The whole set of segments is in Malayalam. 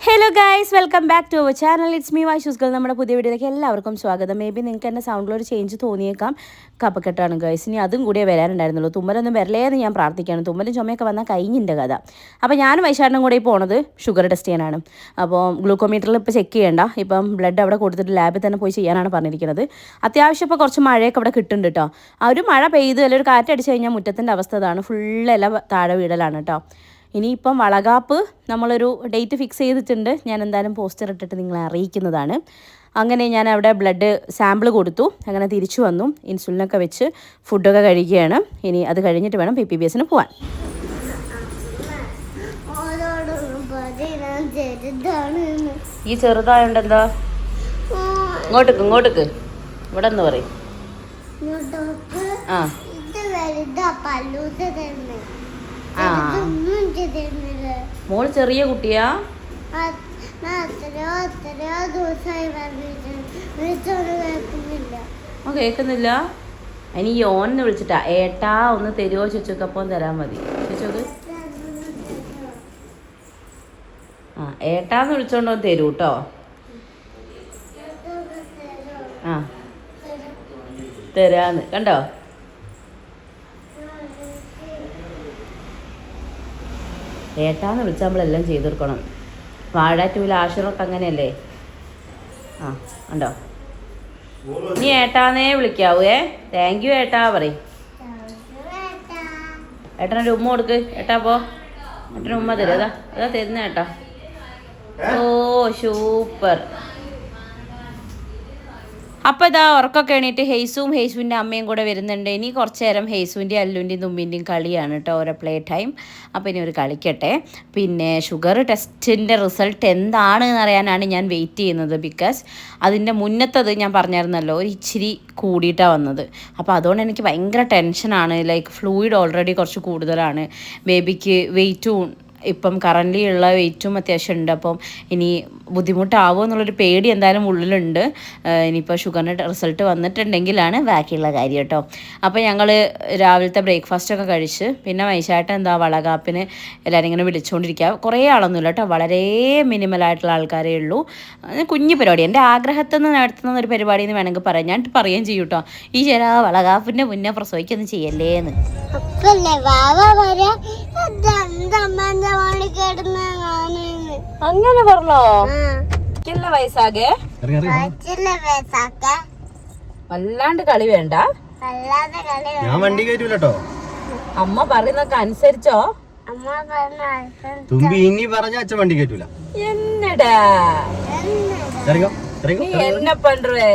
Hello guys, welcome back to our channel. It's me Vaishu's girl. നമ്മുടെ പുതിയ വീഡിയോയിലേക്ക് എല്ലാവർക്കും സ്വാഗതം. മേ ബി നിങ്ങൾക്ക് എൻ്റെ സൗണ്ടിലൊരു ചേഞ്ച് തോന്നിയേക്കാം. കപ്പക്കെട്ടാണ് ഗൈസ്. ഇനി അതും കൂടിയേ വരാനുണ്ടായിരുന്നുള്ളൂ. തുമ്മലൊന്നും വരലേന്ന് ഞാൻ പ്രാർത്ഥിക്കുകയാണ്. തുമ്മലും ചുമയൊക്കെ വന്നാൽ കഴിഞ്ഞിൻ്റെ കഥ. അപ്പോൾ ഞാനും വൈശാഖനും കൂടെ പോണത് ഷുഗർ ടെസ്റ്റ് ചെയ്യാനാണ്. അപ്പോൾ ഗ്ലൂക്കോമീറ്ററിൽ ഇപ്പോൾ ചെക്ക് ചെയ്യേണ്ട, ഇപ്പം ബ്ലഡ് അവിടെ കൊടുത്തിട്ട് ലാബിൽ തന്നെ പോയി ചെയ്യാനാണ് പറഞ്ഞിരിക്കുന്നത്. അത്യാവശ്യം ഇപ്പോൾ കുറച്ച് മഴയൊക്കെ അവിടെ കിട്ടുന്നുണ്ട് കേട്ടോ. ആ ഒരു മഴ പെയ്ത് അല്ലെങ്കിൽ ഒരു കാറ്റടിച്ച് കഴിഞ്ഞാൽ മുറ്റത്തിൻ്റെ അവസ്ഥ ഇതാണ്. ഫുള്ളെല്ലാം താഴെ വീടലാണ് കേട്ടോ. ഇനിയിപ്പം വളകാപ്പ് നമ്മളൊരു ഡേറ്റ് ഫിക്സ് ചെയ്തിട്ടുണ്ട്. ഞാൻ എന്തായാലും പോസ്റ്റർ ഇട്ടിട്ട് നിങ്ങളെ അറിയിക്കുന്നതാണ്. അങ്ങനെ ഞാൻ അവിടെ ബ്ലഡ് സാമ്പിൾ കൊടുത്തു. അങ്ങനെ തിരിച്ചു വന്നു. ഇൻസുലിനൊക്കെ വെച്ച് ഫുഡൊക്കെ കഴിക്കുകയാണ്. ഇനി അത് കഴിഞ്ഞിട്ട് വേണം PPBSന് പോകാൻ. ഈ ചെറുതായോണ്ട് എന്താ ഇങ്ങോട്ടേക്ക് ഇവിടെ എന്ന് പറയും. മോള് ചെറിയ കുട്ടിയാ? കേൾക്കുന്നില്ല. ഇനി ഈ ഓന്ന് വിളിച്ചിട്ടാ ഏട്ടാ ഒന്ന് തരുമോ ചോദിച്ചോക്കപ്പം തരാൻ മതി. ചോദിച്ചോക്ക്. ഏട്ടാന്ന് വിളിച്ചോണ്ടോ തരൂ കേട്ടോ. തരാന്ന് കണ്ടോ. ഏട്ടാന്ന് വിളിച്ചാൽ നമ്മളെല്ലാം ചെയ്ത് കൊടുക്കണം. വാഴാറ്റൂല ആശുറൊക്കെ അങ്ങനെയല്ലേ. ഉണ്ടോ. നീ ഏട്ടാന്നേ വിളിക്കാവേ. താങ്ക് യു ഏട്ടാ പറയും. ഏട്ടനൊരു ഉമ്മ കൊടുക്ക്. ഏട്ടാ പോ. ഏട്ടന് ഉമ്മ തരും. അതാ തരുന്ന ഏട്ടാ. ഓ സൂപ്പർ. അപ്പോൾ ഇതാ ഉറക്കമൊക്കെ എണീറ്റ് ഹെയ്സുവിൻ്റെ അമ്മയും കൂടെ വരുന്നുണ്ട്. ഇനി കുറച്ച് നേരം ഹെയ്സുവിൻ്റെയും അല്ലുവിൻ്റെയും തുമ്പിൻ്റെയും കളിയാണ് കേട്ടോ, ഓരോ പ്ലേ ടൈം. അപ്പോൾ ഇനി ഒരു കളിക്കട്ടെ. പിന്നെ ഷുഗർ ടെസ്റ്റിൻ്റെ റിസൾട്ട് എന്താണെന്ന് അറിയാനാണ് ഞാൻ വെയിറ്റ് ചെയ്യുന്നത്. ബിക്കോസ് അതിൻ്റെ മുന്നത്തത് ഞാൻ പറഞ്ഞായിരുന്നല്ലോ, ഒരു ഇച്ചിരി കൂടിയിട്ടാണ് വന്നത്. അപ്പോൾ അതുകൊണ്ട് എനിക്ക് ഭയങ്കര ടെൻഷനാണ്. ലൈക്ക് ഫ്ലൂയിഡ് ഓൾറെഡി കുറച്ച് കൂടുതലാണ്. ബേബിക്ക് വെയിറ്റും ഇപ്പം കറൻ്റ് ഉള്ള വെയിറ്റും അത്യാവശ്യം ഉണ്ട്. അപ്പം ഇനി ബുദ്ധിമുട്ടാവുമോ എന്നുള്ളൊരു പേടി എന്തായാലും ഉള്ളിലുണ്ട്. ഇനിയിപ്പോൾ ഷുഗറിൻ്റെ റിസൾട്ട് വന്നിട്ടുണ്ടെങ്കിലാണ് ബാക്കിയുള്ള കാര്യം കേട്ടോ. അപ്പോൾ ഞങ്ങൾ രാവിലത്തെ ബ്രേക്ക്ഫാസ്റ്റൊക്കെ കഴിച്ച് പിന്നെ വൈശായിട്ട് എന്താ വളകാപ്പിന് എല്ലാവരും ഇങ്ങനെ വിളിച്ചുകൊണ്ടിരിക്കുക. കുറേ ആളൊന്നുമില്ല കേട്ടോ, വളരെ മിനിമലായിട്ടുള്ള ആൾക്കാരേ ഉള്ളൂ. കുഞ്ഞു പരിപാടി, എൻ്റെ ആഗ്രഹത്തിൽ നിന്ന് നടത്തുന്ന ഒരു പരിപാടി എന്ന് വേണമെങ്കിൽ പറയാം. ഞാൻ പറയുകയും ചെയ്യും കേട്ടോ, ഈ വളകാപ്പിൻ്റെ മുന്നേ പ്രസവിക്കൊന്നും ചെയ്യല്ലേന്ന്. അങ്ങനെ പറഞ്ഞോ? വയസ്സാകെ വല്ലാണ്ട് കളി വേണ്ട. ഞാൻ വണ്ടി കയറ്റൂലട്ടോ. അമ്മ പറയുന്നൊക്കെ അനുസരിച്ചോ. തുമ്പി ഇനി പറഞ്ഞ അച്ഛൻ വണ്ടി കയറ്റൂല. എന്നടാ നീ എന്നെ പണ്ടുവേ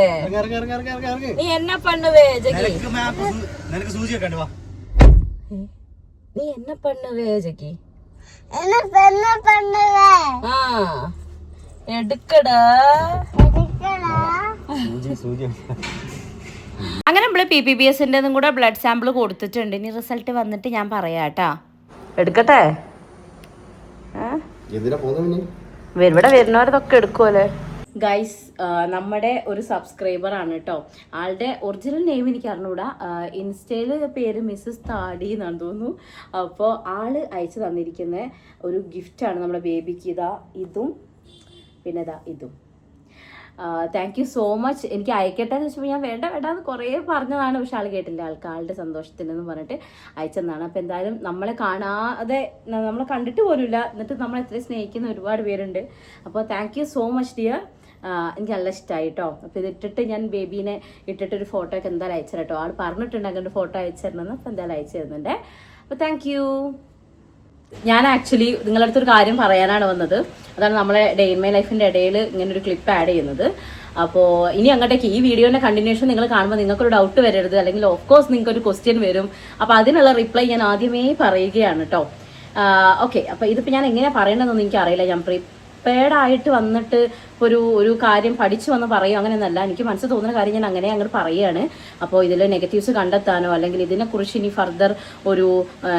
നിനക്ക് സൂചിയൊക്കെ ഉണ്ട്. വാ നീ എന്നെ പണ്ടുവേ ജക്കി. എടുക്കടാ. അങ്ങനെ നമ്മള് PPBSൻ്റെതും കൂടെ ബ്ലഡ് സാമ്പിൾ കൊടുത്തിട്ടുണ്ട്. ഇനി റിസൾട്ട് വന്നിട്ട് ഞാൻ പറയാട്ടാ. എടുക്കട്ടെ. ഇവിടെ വരുന്നവരതൊക്കെ എടുക്കുമല്ലേ ഗൈസ്. നമ്മുടെ ഒരു സബ്സ്ക്രൈബറാണ് കേട്ടോ. ആളുടെ ഒറിജിനൽ നെയിം എനിക്ക് അറിഞ്ഞൂടാ. ഇൻസ്റ്റയിൽ പേര് മിസ്സസ് താടി എന്നാണ് തോന്നുന്നു. അപ്പോൾ ആള് അയച്ചു തന്നിരിക്കുന്ന ഒരു ഗിഫ്റ്റാണ് നമ്മുടെ ബേബിക്ക്. ഇതും പിന്നെ ഇതും. Thank you so much. എനിക്ക് അയക്കട്ടെ എന്ന് വെച്ചപ്പോൾ ഞാൻ വേണ്ടാന്ന് കുറേ പറഞ്ഞതാണ്. പക്ഷെ ആൾ കേട്ടില്ല. ആളുടെ സന്തോഷത്തിനെന്ന് പറഞ്ഞിട്ട് അയച്ചെന്നാണ്. അപ്പോൾ എന്തായാലും നമ്മളെ കാണാതെ നമ്മളെ കണ്ടിട്ട് പോലുമില്ല, എന്നിട്ട് നമ്മളെ എത്രയും സ്നേഹിക്കുന്ന ഒരുപാട് പേരുണ്ട്. അപ്പോൾ thank you so much dear. എനിക്ക് നല്ല ഇഷ്ടമായി കേട്ടോ. അപ്പോൾ ഇതിട്ടിട്ട് ഞാൻ ബേബീനെ ഇട്ടിട്ടൊരു ഫോട്ടോ ഒക്കെ എന്തായാലും അയച്ചു കേട്ടോ. ആൾ പറഞ്ഞിട്ടുണ്ട് അങ്ങനെ ഫോട്ടോ അയച്ചു തരണമെന്ന്. അപ്പോൾ എന്തായാലും അയച്ചു തരുന്നുണ്ട്. അപ്പോൾ താങ്ക് യു. ഞാൻ ആക്ച്വലി നിങ്ങളുടെ അടുത്തൊരു കാര്യം പറയാനാണ് വന്നത്. അതാണ് നമ്മളെ ഡേ ഇൻ മൈ ലൈഫിൻ്റെ ഇടയിൽ ഇങ്ങനൊരു ക്ലിപ്പ് ആഡ് ചെയ്യുന്നത്. അപ്പോൾ ഇനി അങ്ങോട്ടേക്ക് ഈ വീഡിയോൻ്റെ കണ്ടിന്യൂഷൻ നിങ്ങൾ കാണുമ്പോൾ നിങ്ങൾക്കൊരു ഡൗട്ട് വരരുത്, അല്ലെങ്കിൽ ഓഫ് കോഴ്സ് നിങ്ങൾക്കൊരു ക്വസ്റ്റ്യൻ വരും. അപ്പോൾ അതിനുള്ള റിപ്ലൈ ഞാൻ ആദ്യമേ പറയുകയാണ് കേട്ടോ. ഓക്കെ, അപ്പോൾ ഇതിപ്പോൾ ഞാൻ എങ്ങനെയാണ് പറയണമെന്നൊന്നും എനിക്കറിയില്ല. ഞാൻ പ്രിപ്പയർഡായിട്ട് വന്നിട്ട് ഒരു കാര്യം പഠിച്ചു വന്ന് പറയും അങ്ങനെയൊന്നല്ല. എനിക്ക് മനസ്സിൽ തോന്നുന്ന കാര്യം ഞാൻ അങ്ങനെ അങ്ങോട്ട് പറയുകയാണ്. അപ്പോൾ ഇതിൽ നെഗറ്റീവ്സ് കണ്ടെത്താനോ അല്ലെങ്കിൽ ഇതിനെക്കുറിച്ച് ഇനി ഫർദർ ഒരു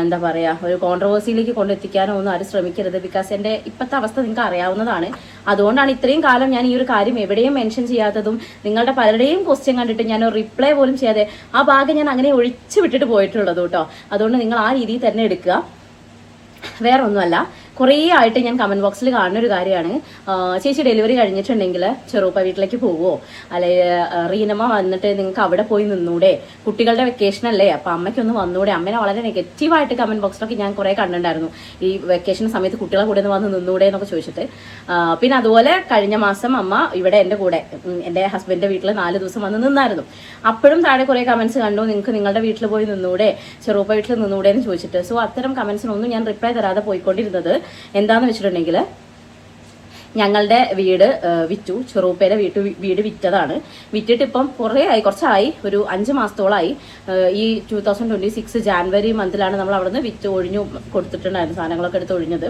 എന്താ പറയുക ഒരു കോൺട്രവേഴ്സിയിലേക്ക് കൊണ്ടെത്തിക്കാനോ ഒന്നും ആരും ശ്രമിക്കരുത്. ബിക്കോസ് എൻ്റെ ഇപ്പോഴത്തെ അവസ്ഥ നിങ്ങൾക്ക് അറിയാവുന്നതാണ്. അതുകൊണ്ടാണ് ഇത്രയും കാലം ഞാൻ ഈ ഒരു കാര്യം എവിടെയും മെൻഷൻ ചെയ്യാത്തതും നിങ്ങളുടെ പലരുടെയും ക്വസ്റ്റ്യൻ കണ്ടിട്ട് ഞാൻ റിപ്ലൈ പോലും ചെയ്യാതെ ആ ഭാഗം ഞാൻ അങ്ങനെ ഒഴിച്ചു വിട്ടിട്ട് പോയിട്ടുള്ളത് കേട്ടോ. അതുകൊണ്ട് നിങ്ങൾ ആ രീതിയിൽ തന്നെ എടുക്കുക. വേറെ ഒന്നുമല്ല, കുറേ ആയിട്ട് ഞാൻ കമന്റ് ബോക്സിൽ കാണുന്ന ഒരു കാര്യമാണ്, ചേച്ചി ഡെലിവറി കഴിഞ്ഞിട്ടുണ്ടെങ്കിൽ ചെറുപ്പ വീട്ടിലേക്ക് പോവോ, അല്ലെങ്കിൽ റീനമ്മ വന്നിട്ട് നിങ്ങൾക്ക് അവിടെ പോയി നിന്നൂടെ, കുട്ടികളുടെ വെക്കേഷൻ അല്ലേ അപ്പം അമ്മയ്ക്കൊന്ന് വന്നൂടെ. അമ്മേനെ വളരെ നെഗറ്റീവായിട്ട് കമന്റ് ബോക്സിലൊക്കെ ഞാൻ കുറേ കണ്ടിട്ടുണ്ടായിരുന്നു, ഈ വെക്കേഷൻ സമയത്ത് കുട്ടികളെ കൂടെ ഒന്ന് വന്ന് നിന്നൂടെ എന്നൊക്കെ ചോദിച്ചിട്ട്. പിന്നെ അതുപോലെ കഴിഞ്ഞ മാസം അമ്മ ഇവിടെ എൻ്റെ കൂടെ എൻ്റെ ഹസ്ബൻഡിൻ്റെ വീട്ടിൽ 4 ദിവസം വന്ന് നിന്നായിരുന്നു. അപ്പോഴും താഴെ കുറേ കമന്റ്സ് കണ്ടു, നിങ്ങൾക്ക് നിങ്ങളുടെ വീട്ടിൽ പോയി നിന്നൂടെ, ചെറുപ്പ വീട്ടിൽ നിന്നൂടെ എന്ന് ചോദിച്ചിട്ട്. സോ അത്തരം കമന്റ്സിനൊന്നും ഞാൻ റിപ്ലൈ തരാതെ പോയിക്കൊണ്ടിരുന്നത് എന്താണെന്ന് വെച്ചിട്ടുണ്ടെങ്കിൽ, ഞങ്ങളുടെ വീട് വിറ്റു, ചെറുപ്പയുടെ വീട് വിറ്റതാണ്. വിറ്റിട്ട് ഇപ്പം കുറച്ചായി, ഒരു 5 മാസത്തോളമായി. ഈ 2026 ജാനുവരി മന്തിലാണ് നമ്മൾ അവിടെ നിന്ന് വിറ്റ് ഒഴിഞ്ഞു കൊടുത്തിട്ടുണ്ടായിരുന്നു, സാധനങ്ങളൊക്കെ എടുത്ത് ഒഴിഞ്ഞത്.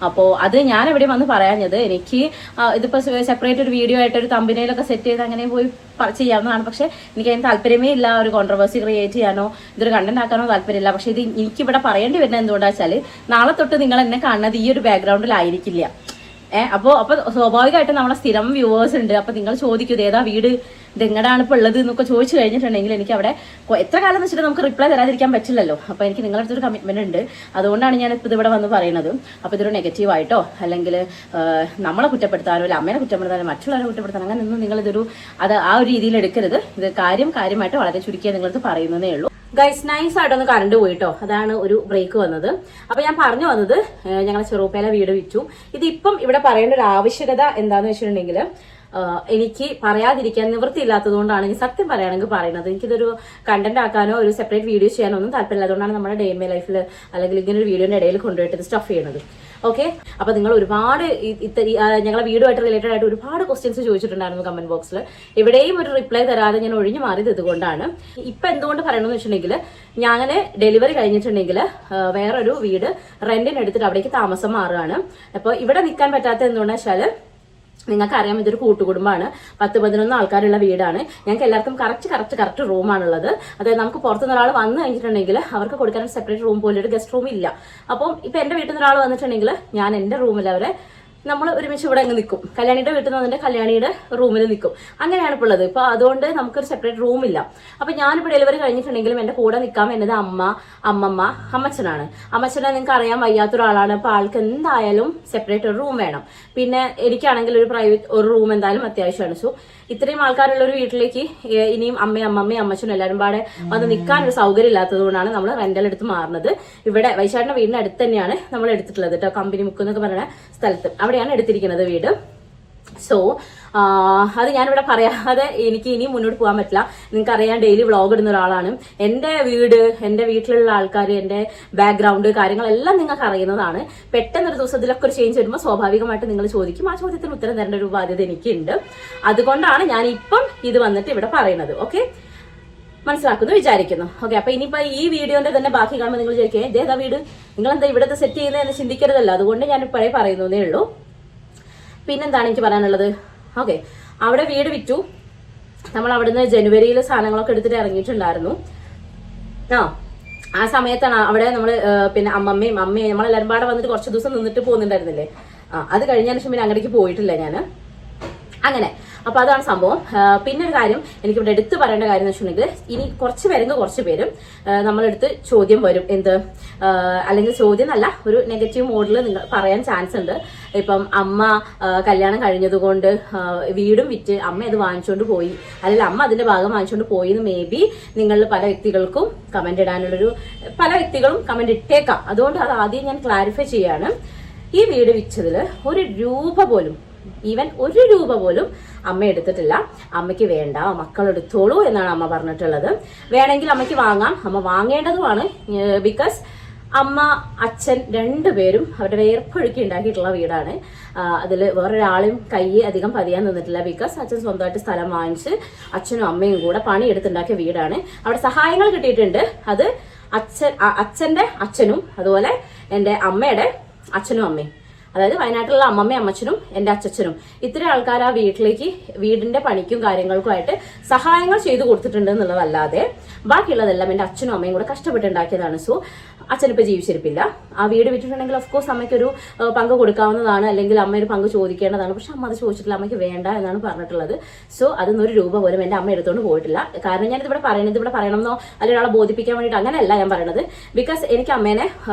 അപ്പോൾ അത് ഞാൻ എവിടെ വന്ന് പറയാഞ്ഞത്, എനിക്ക് ഇതിപ്പോൾ സെപ്പറേറ്റ് ഒരു വീഡിയോ ആയിട്ട് ഒരു തമ്പനയിലൊക്കെ സെറ്റ് ചെയ്ത് അങ്ങനെ പോയി ചെയ്യാവുന്നതാണ്. പക്ഷേ എനിക്ക് അതിന് താല്പര്യമേ ഇല്ല, ഒരു കോൺട്രവേഴ്സി ക്രിയേറ്റ് ചെയ്യാനോ ഇതൊരു കണ്ടന്റ് ആക്കാനോ താല്പര്യമില്ല. പക്ഷേ ഇത് എനിക്കിവിടെ പറയേണ്ടി വരുന്നത് എന്തുകൊണ്ടാണെന്ന് വെച്ചാൽ, നാളെ തൊട്ട് നിങ്ങൾ എന്നെ കാണുന്നത് ഈ ഒരു ബാക്ക്ഗ്രൗണ്ടിലായിരിക്കില്ല. അപ്പോൾ സ്വാഭാവികമായിട്ടും നമ്മളെ സ്ഥിരം വ്യൂവേഴ്സ് ഉണ്ട്. അപ്പോൾ നിങ്ങൾ ചോദിക്കും ഏതാ വീട്, ഇതെങ്ങടാണ് ഇപ്പോൾ ഉള്ളത് എന്നൊക്കെ ചോദിച്ചു കഴിഞ്ഞിട്ടുണ്ടെങ്കിൽ എനിക്ക് അവിടെ എത്ര കാലം എന്ന് വെച്ചിട്ട് നമുക്ക് റിപ്ലൈ തരാതിരിക്കാൻ പറ്റില്ലല്ലോ. അപ്പോൾ എനിക്ക് നിങ്ങളുടെ അടുത്തൊരു കമ്മിറ്റ്മെന്റ് ഉണ്ട്, അതുകൊണ്ടാണ് ഞാൻ ഇപ്പോൾ ഇതിവിടെ വന്ന് പറയുന്നത്. അപ്പോൾ ഇതൊരു നെഗറ്റീവായിട്ടോ അല്ലെങ്കിൽ നമ്മളെ കുറ്റപ്പെടുത്താനോ അല്ല അമ്മേനെ കുറ്റപ്പെടുത്താനോ മറ്റുള്ളവരെ കുറ്റപ്പെടുത്താനോ അങ്ങനെയൊന്നും നിങ്ങളിതൊരു ആ ഒരു രീതിയിൽ എടുക്കരുത്. ഇത് കാര്യമായിട്ട് വളരെ ചുരുക്കിയ നിങ്ങളടുത്ത് പറയുന്നതേ ഉള്ളൂ. ഗൈസ്, നൈസ് ആയിട്ടൊന്ന് കറണ്ട് പോയിട്ടോ, അതാണ് ഒരു ബ്രേക്ക് വന്നത്. അപ്പൊ ഞാൻ പറഞ്ഞു വന്നത്, ഞങ്ങളെ ചെറുപ്പയിലെ വീട് വിറ്റു. ഇതിപ്പം ഇവിടെ പറയേണ്ട ഒരു ആവശ്യകത എന്താന്ന് വെച്ചിട്ടുണ്ടെങ്കിൽ, എനിക്ക് പറയാതിരിക്കാൻ നിവൃത്തിയില്ലാത്തത് കൊണ്ടാണ് ഞാൻ സത്യം പറയുകയാണെങ്കിൽ പറയുന്നത്. എനിക്കിതൊരു കണ്ടന്റ് ആക്കാനോ ഒരു സെപ്പറേറ്റ് വീഡിയോ ചെയ്യാനോ ഒന്നും താല്പര്യമില്ല. അതുകൊണ്ടാണ് നമ്മുടെ ഡേ മൈ ലൈഫിൽ അല്ലെങ്കിൽ ഇങ്ങനെ ഒരു വീഡിയോന്റെ ഇടയിൽ കൊണ്ടുപോയിട്ട് സ്റ്റഫ് ചെയ്യുന്നത്. ഓക്കെ, അപ്പൊ നിങ്ങൾ ഒരുപാട് ഞങ്ങളെ വീടുമായിട്ട് റിലേറ്റഡ് ആയിട്ട് ഒരുപാട് ക്വസ്റ്റ്യൻസ് ചോദിച്ചിട്ടുണ്ടായിരുന്നു കമന്റ് ബോക്സിൽ. എവിടെയും ഒരു റിപ്ലൈ തരാതെ ഞാൻ ഒഴിഞ്ഞു മാറിയത് ഇതുകൊണ്ടാണ്. ഇപ്പൊ എന്തുകൊണ്ട് പറയണമെന്ന് വെച്ചിട്ടുണ്ടെങ്കിൽ, ഞാൻ ഡെലിവറി കഴിഞ്ഞിട്ടുണ്ടെങ്കിൽ വേറൊരു വീട് റെന്റിന് എടുത്തിട്ട് അവിടേക്ക് താമസം മാറുകയാണ്. അപ്പോൾ ഇവിടെ നിൽക്കാൻ പറ്റാത്ത എന്തുകൊണ്ടാ വെച്ചാൽ, നിങ്ങൾക്കറിയാം ഇതൊരു കൂട്ടുകുടുംബമാണ്, 10-11 ആൾക്കാരുള്ള വീടാണ്. ഞങ്ങൾക്ക് എല്ലാവർക്കും കറക്റ്റ് റൂമാണുള്ളത്. അതായത് നമുക്ക് പുറത്തുനിന്ന് ഒരാൾ വന്നു കഴിഞ്ഞിട്ടുണ്ടെങ്കിൽ അവർക്ക് കൊടുക്കാൻ സെപ്പറേറ്റ് റൂം പോലെ ഒരു ഗസ്റ്റ് റൂം ഇല്ല. അപ്പം ഇപ്പൊ എന്റെ വീട്ടിൽ നിന്ന് ഒരാൾ വന്നിട്ടുണ്ടെങ്കിൽ ഞാൻ എന്റെ റൂമിൽ അവരെ നമ്മൾ ഒരുമിച്ച് ഇവിടെ അങ്ങ് നിൽക്കും. കല്യാണിയുടെ വീട്ടിൽ നിന്ന് വന്നിട്ട് കല്യാണിയുടെ റൂമിൽ നിൽക്കും. അങ്ങനെയാണ് ഇപ്പോൾ ഉള്ളത്. ഇപ്പൊ അതുകൊണ്ട് നമുക്കൊരു സെപ്പറേറ്റ് റൂമില്ല. അപ്പൊ ഞാനിപ്പോൾ ഡെലിവറി കഴിഞ്ഞിട്ടുണ്ടെങ്കിലും എന്റെ കൂടെ നിൽക്കാൻ വേണ്ടത് അമ്മമ്മ, അമ്മച്ചനാണ്. അമ്മച്ചനെ നിങ്ങൾക്ക് അറിയാൻ വയ്യാത്തൊരാളാണ്. അപ്പൊ ആൾക്ക് എന്തായാലും സെപ്പറേറ്റ് ഒരു റൂം വേണം. പിന്നെ എനിക്കാണെങ്കിൽ ഒരു പ്രൈവറ്റ് ഒരു റൂം എന്തായാലും അത്യാവശ്യമാണ്. സോ ഇത്രയും ആൾക്കാരുള്ള ഒരു വീട്ടിലേക്ക് ഇനിയും അമ്മയും അമ്മച്ചനും എല്ലാവരും പാടെ വന്ന് നിൽക്കാനൊരു സൗകര്യം ഇല്ലാത്തത് കൊണ്ടാണ് നമ്മൾ റെന്റൽ എടുത്ത് മാറുന്നത്. ഇവിടെ വൈശാഖിന്റെ വീടിന്റെ അടുത്ത് തന്നെയാണ് നമ്മൾ എടുത്തിട്ടുള്ളത് കേട്ടോ, കമ്പനി മുക്ക് എന്നൊക്കെ പറയുന്ന സ്ഥലത്ത്. അവിടെയാണ് എടുത്തിരിക്കുന്നത് വീട്. സോ അത് ഞാനിവിടെ പറയാതെ എനിക്ക് ഇനിയും മുന്നോട്ട് പോകാൻ പറ്റില്ല. നിങ്ങൾക്കറിയാൻ ഡെയിലി വ്ളോഗ് ഇടുന്ന ഒരാളാണ്. എന്റെ വീട്, എന്റെ വീട്ടിലുള്ള ആൾക്കാർ, എന്റെ ബാക്ക്ഗ്രൗണ്ട് കാര്യങ്ങളെല്ലാം നിങ്ങൾക്ക് അറിയുന്നതാണ്. പെട്ടെന്നൊരു ദിവസത്തിലൊക്കെ ഒരു ചേഞ്ച് വരുമ്പോൾ സ്വാഭാവികമായിട്ട് നിങ്ങൾ ചോദിക്കും. ആ ചോദ്യത്തിന് ഉത്തരം തരേണ്ട ഒരു ബാധ്യത എനിക്കുണ്ട്. അതുകൊണ്ടാണ് ഞാൻ ഇപ്പം ഇത് വന്നിട്ട് ഇവിടെ പറയുന്നത്. ഓക്കെ, മനസ്സിലാക്കുന്നു വിചാരിക്കുന്നു. ഓക്കെ, അപ്പൊ ഇനിയിപ്പോ ഈ വീഡിയോന്റെ തന്നെ ബാക്കി കാണുമ്പോൾ നിങ്ങൾ ചോദിക്കേ ഇതേതാ വീട്, നിങ്ങൾ എന്താ ഇവിടുത്തെ സെറ്റ് ചെയ്യുന്നതെന്ന് ചിന്തിക്കരുതല്ലോ. അതുകൊണ്ട് ഞാൻ ഇപ്പോഴേ പറയുന്നതേ ഉള്ളൂ. പിന്നെന്താണ് എനിക്ക് പറയാനുള്ളത്? ഓക്കെ, അവിടെ വീട് വിറ്റു. നമ്മൾ അവിടുന്ന് ജനുവരിയിൽ സാധനങ്ങളൊക്കെ എടുത്തിട്ട് ഇറങ്ങിയിട്ടുണ്ടായിരുന്നു. ആ സമയത്താണ് അവിടെ നമ്മള് പിന്നെ അമ്മയും നമ്മളെല്ലാരും പാടെ വന്നിട്ട് കുറച്ച് ദിവസം നിന്നിട്ട് പോകുന്നുണ്ടായിരുന്നില്ലേ. അത് കഴിഞ്ഞതിന് ശേഷം പിന്നെ അങ്ങോട്ടേക്ക് പോയിട്ടില്ല ഞാൻ. അങ്ങനെ അപ്പൊ അതാണ് സംഭവം. പിന്നെ ഒരു കാര്യം എനിക്കിവിടെ എടുത്ത് പറയേണ്ട കാര്യം എന്ന് വെച്ചിട്ടുണ്ടെങ്കിൽ, ഇനി കുറച്ച് പേരും നമ്മളെടുത്ത് ചോദ്യം വരും. അല്ലെങ്കിൽ ചോദ്യം അല്ല, ഒരു നെഗറ്റീവ് മോഡിൽ നിങ്ങൾ പറയാൻ ചാൻസ് ഉണ്ട്. ഇപ്പം അമ്മ കല്യാണം കഴിഞ്ഞതുകൊണ്ട് വീടും വിറ്റ് അമ്മ അത് വാങ്ങിച്ചുകൊണ്ട് പോയി, അല്ലെങ്കിൽ അമ്മ അതിന്റെ ഭാഗം വാങ്ങിച്ചുകൊണ്ട് പോയി എന്ന് മേ ബി നിങ്ങളിൽ പല വ്യക്തികൾക്കും കമന്റ് ഇടാനുള്ളൊരു പല വ്യക്തികളും കമന്റ് ഇട്ടേക്കാം. അതുകൊണ്ട് അത് ആദ്യം ഞാൻ ക്ലാരിഫൈ ചെയ്യാണ്. ഈ വീട് വിറ്റതിൽ ഒരു രൂപ പോലും അമ്മ എടുത്തിട്ടില്ല. അമ്മയ്ക്ക് വേണ്ട, മക്കൾ എടുത്തോളൂ എന്നാണ് അമ്മ പറഞ്ഞിട്ടുള്ളത്. വേണമെങ്കിൽ അമ്മയ്ക്ക് വാങ്ങാം, അമ്മ വാങ്ങേണ്ടതുമാണ്. ബിക്കോസ് അമ്മ അച്ഛൻ രണ്ടുപേരും അവരുടെ വേർപ്പൊഴുക്കി ഉണ്ടാക്കിയിട്ടുള്ള വീടാണ്. അതിൽ വേറൊരാളും കൈ അധികം പതിയാൻ നിന്നിട്ടില്ല. ബിക്കോസ് അച്ഛൻ സ്വന്തമായിട്ട് സ്ഥലം വാങ്ങിച്ച് അച്ഛനും അമ്മയും കൂടെ പണിയെടുത്തുണ്ടാക്കിയ വീടാണ്. അവിടെ സഹായങ്ങൾ കിട്ടിയിട്ടുണ്ട്. അത് അച്ഛന്റെ അച്ഛനും അതുപോലെ എൻ്റെ അമ്മയുടെ അച്ഛനും അമ്മയും, അതായത് വയനാട്ടിലുള്ള അമ്മമ്മയും അമ്മച്ചനും എൻ്റെ അച്ഛനും, ഇത്രയും ആൾക്കാർ ആ വീടിന്റെ പണിക്കും കാര്യങ്ങൾക്കുമായിട്ട് സഹായങ്ങൾ ചെയ്തു കൊടുത്തിട്ടുണ്ട് എന്നുള്ളതല്ലാതെ ബാക്കിയുള്ളതെല്ലാം എൻ്റെ അച്ഛനും അമ്മയും കൂടെ കഷ്ടപ്പെട്ടുണ്ടാക്കിയതാണ്. സോ അച്ഛനിപ്പോൾ ജീവിച്ചിരിപ്പില്ല. ആ വീട് വിറ്റിട്ടുണ്ടെങ്കിൽ ഓഫ് കോഴ്സ് അമ്മയ്ക്കൊരു പങ്ക് കൊടുക്കാവുന്നതാണ്, അല്ലെങ്കിൽ അമ്മ ഒരു പങ്ക് ചോദിക്കേണ്ടതാണ്. പക്ഷെ അമ്മ അത് ചോദിച്ചിട്ടില്ല, അമ്മയ്ക്ക് വേണ്ട എന്നാണ് പറഞ്ഞിട്ടുള്ളത്. സോ അതൊന്നും ഒരു രൂപ പോലും എൻ്റെ അമ്മ എടുത്തുകൊണ്ട് പോയിട്ടില്ല. കാരണം ഞാനിതിവിടെ പറയുന്നത് ഇവിടെ പറയണമെന്നോ അല്ലെങ്കിൽ ഒരാളെ ബോധിപ്പിക്കാൻ വേണ്ടിയിട്ട് അങ്ങനെയല്ല ഞാൻ പറയുന്നത്. ബിക്കോസ് എനിക്ക് അമ്മേനെ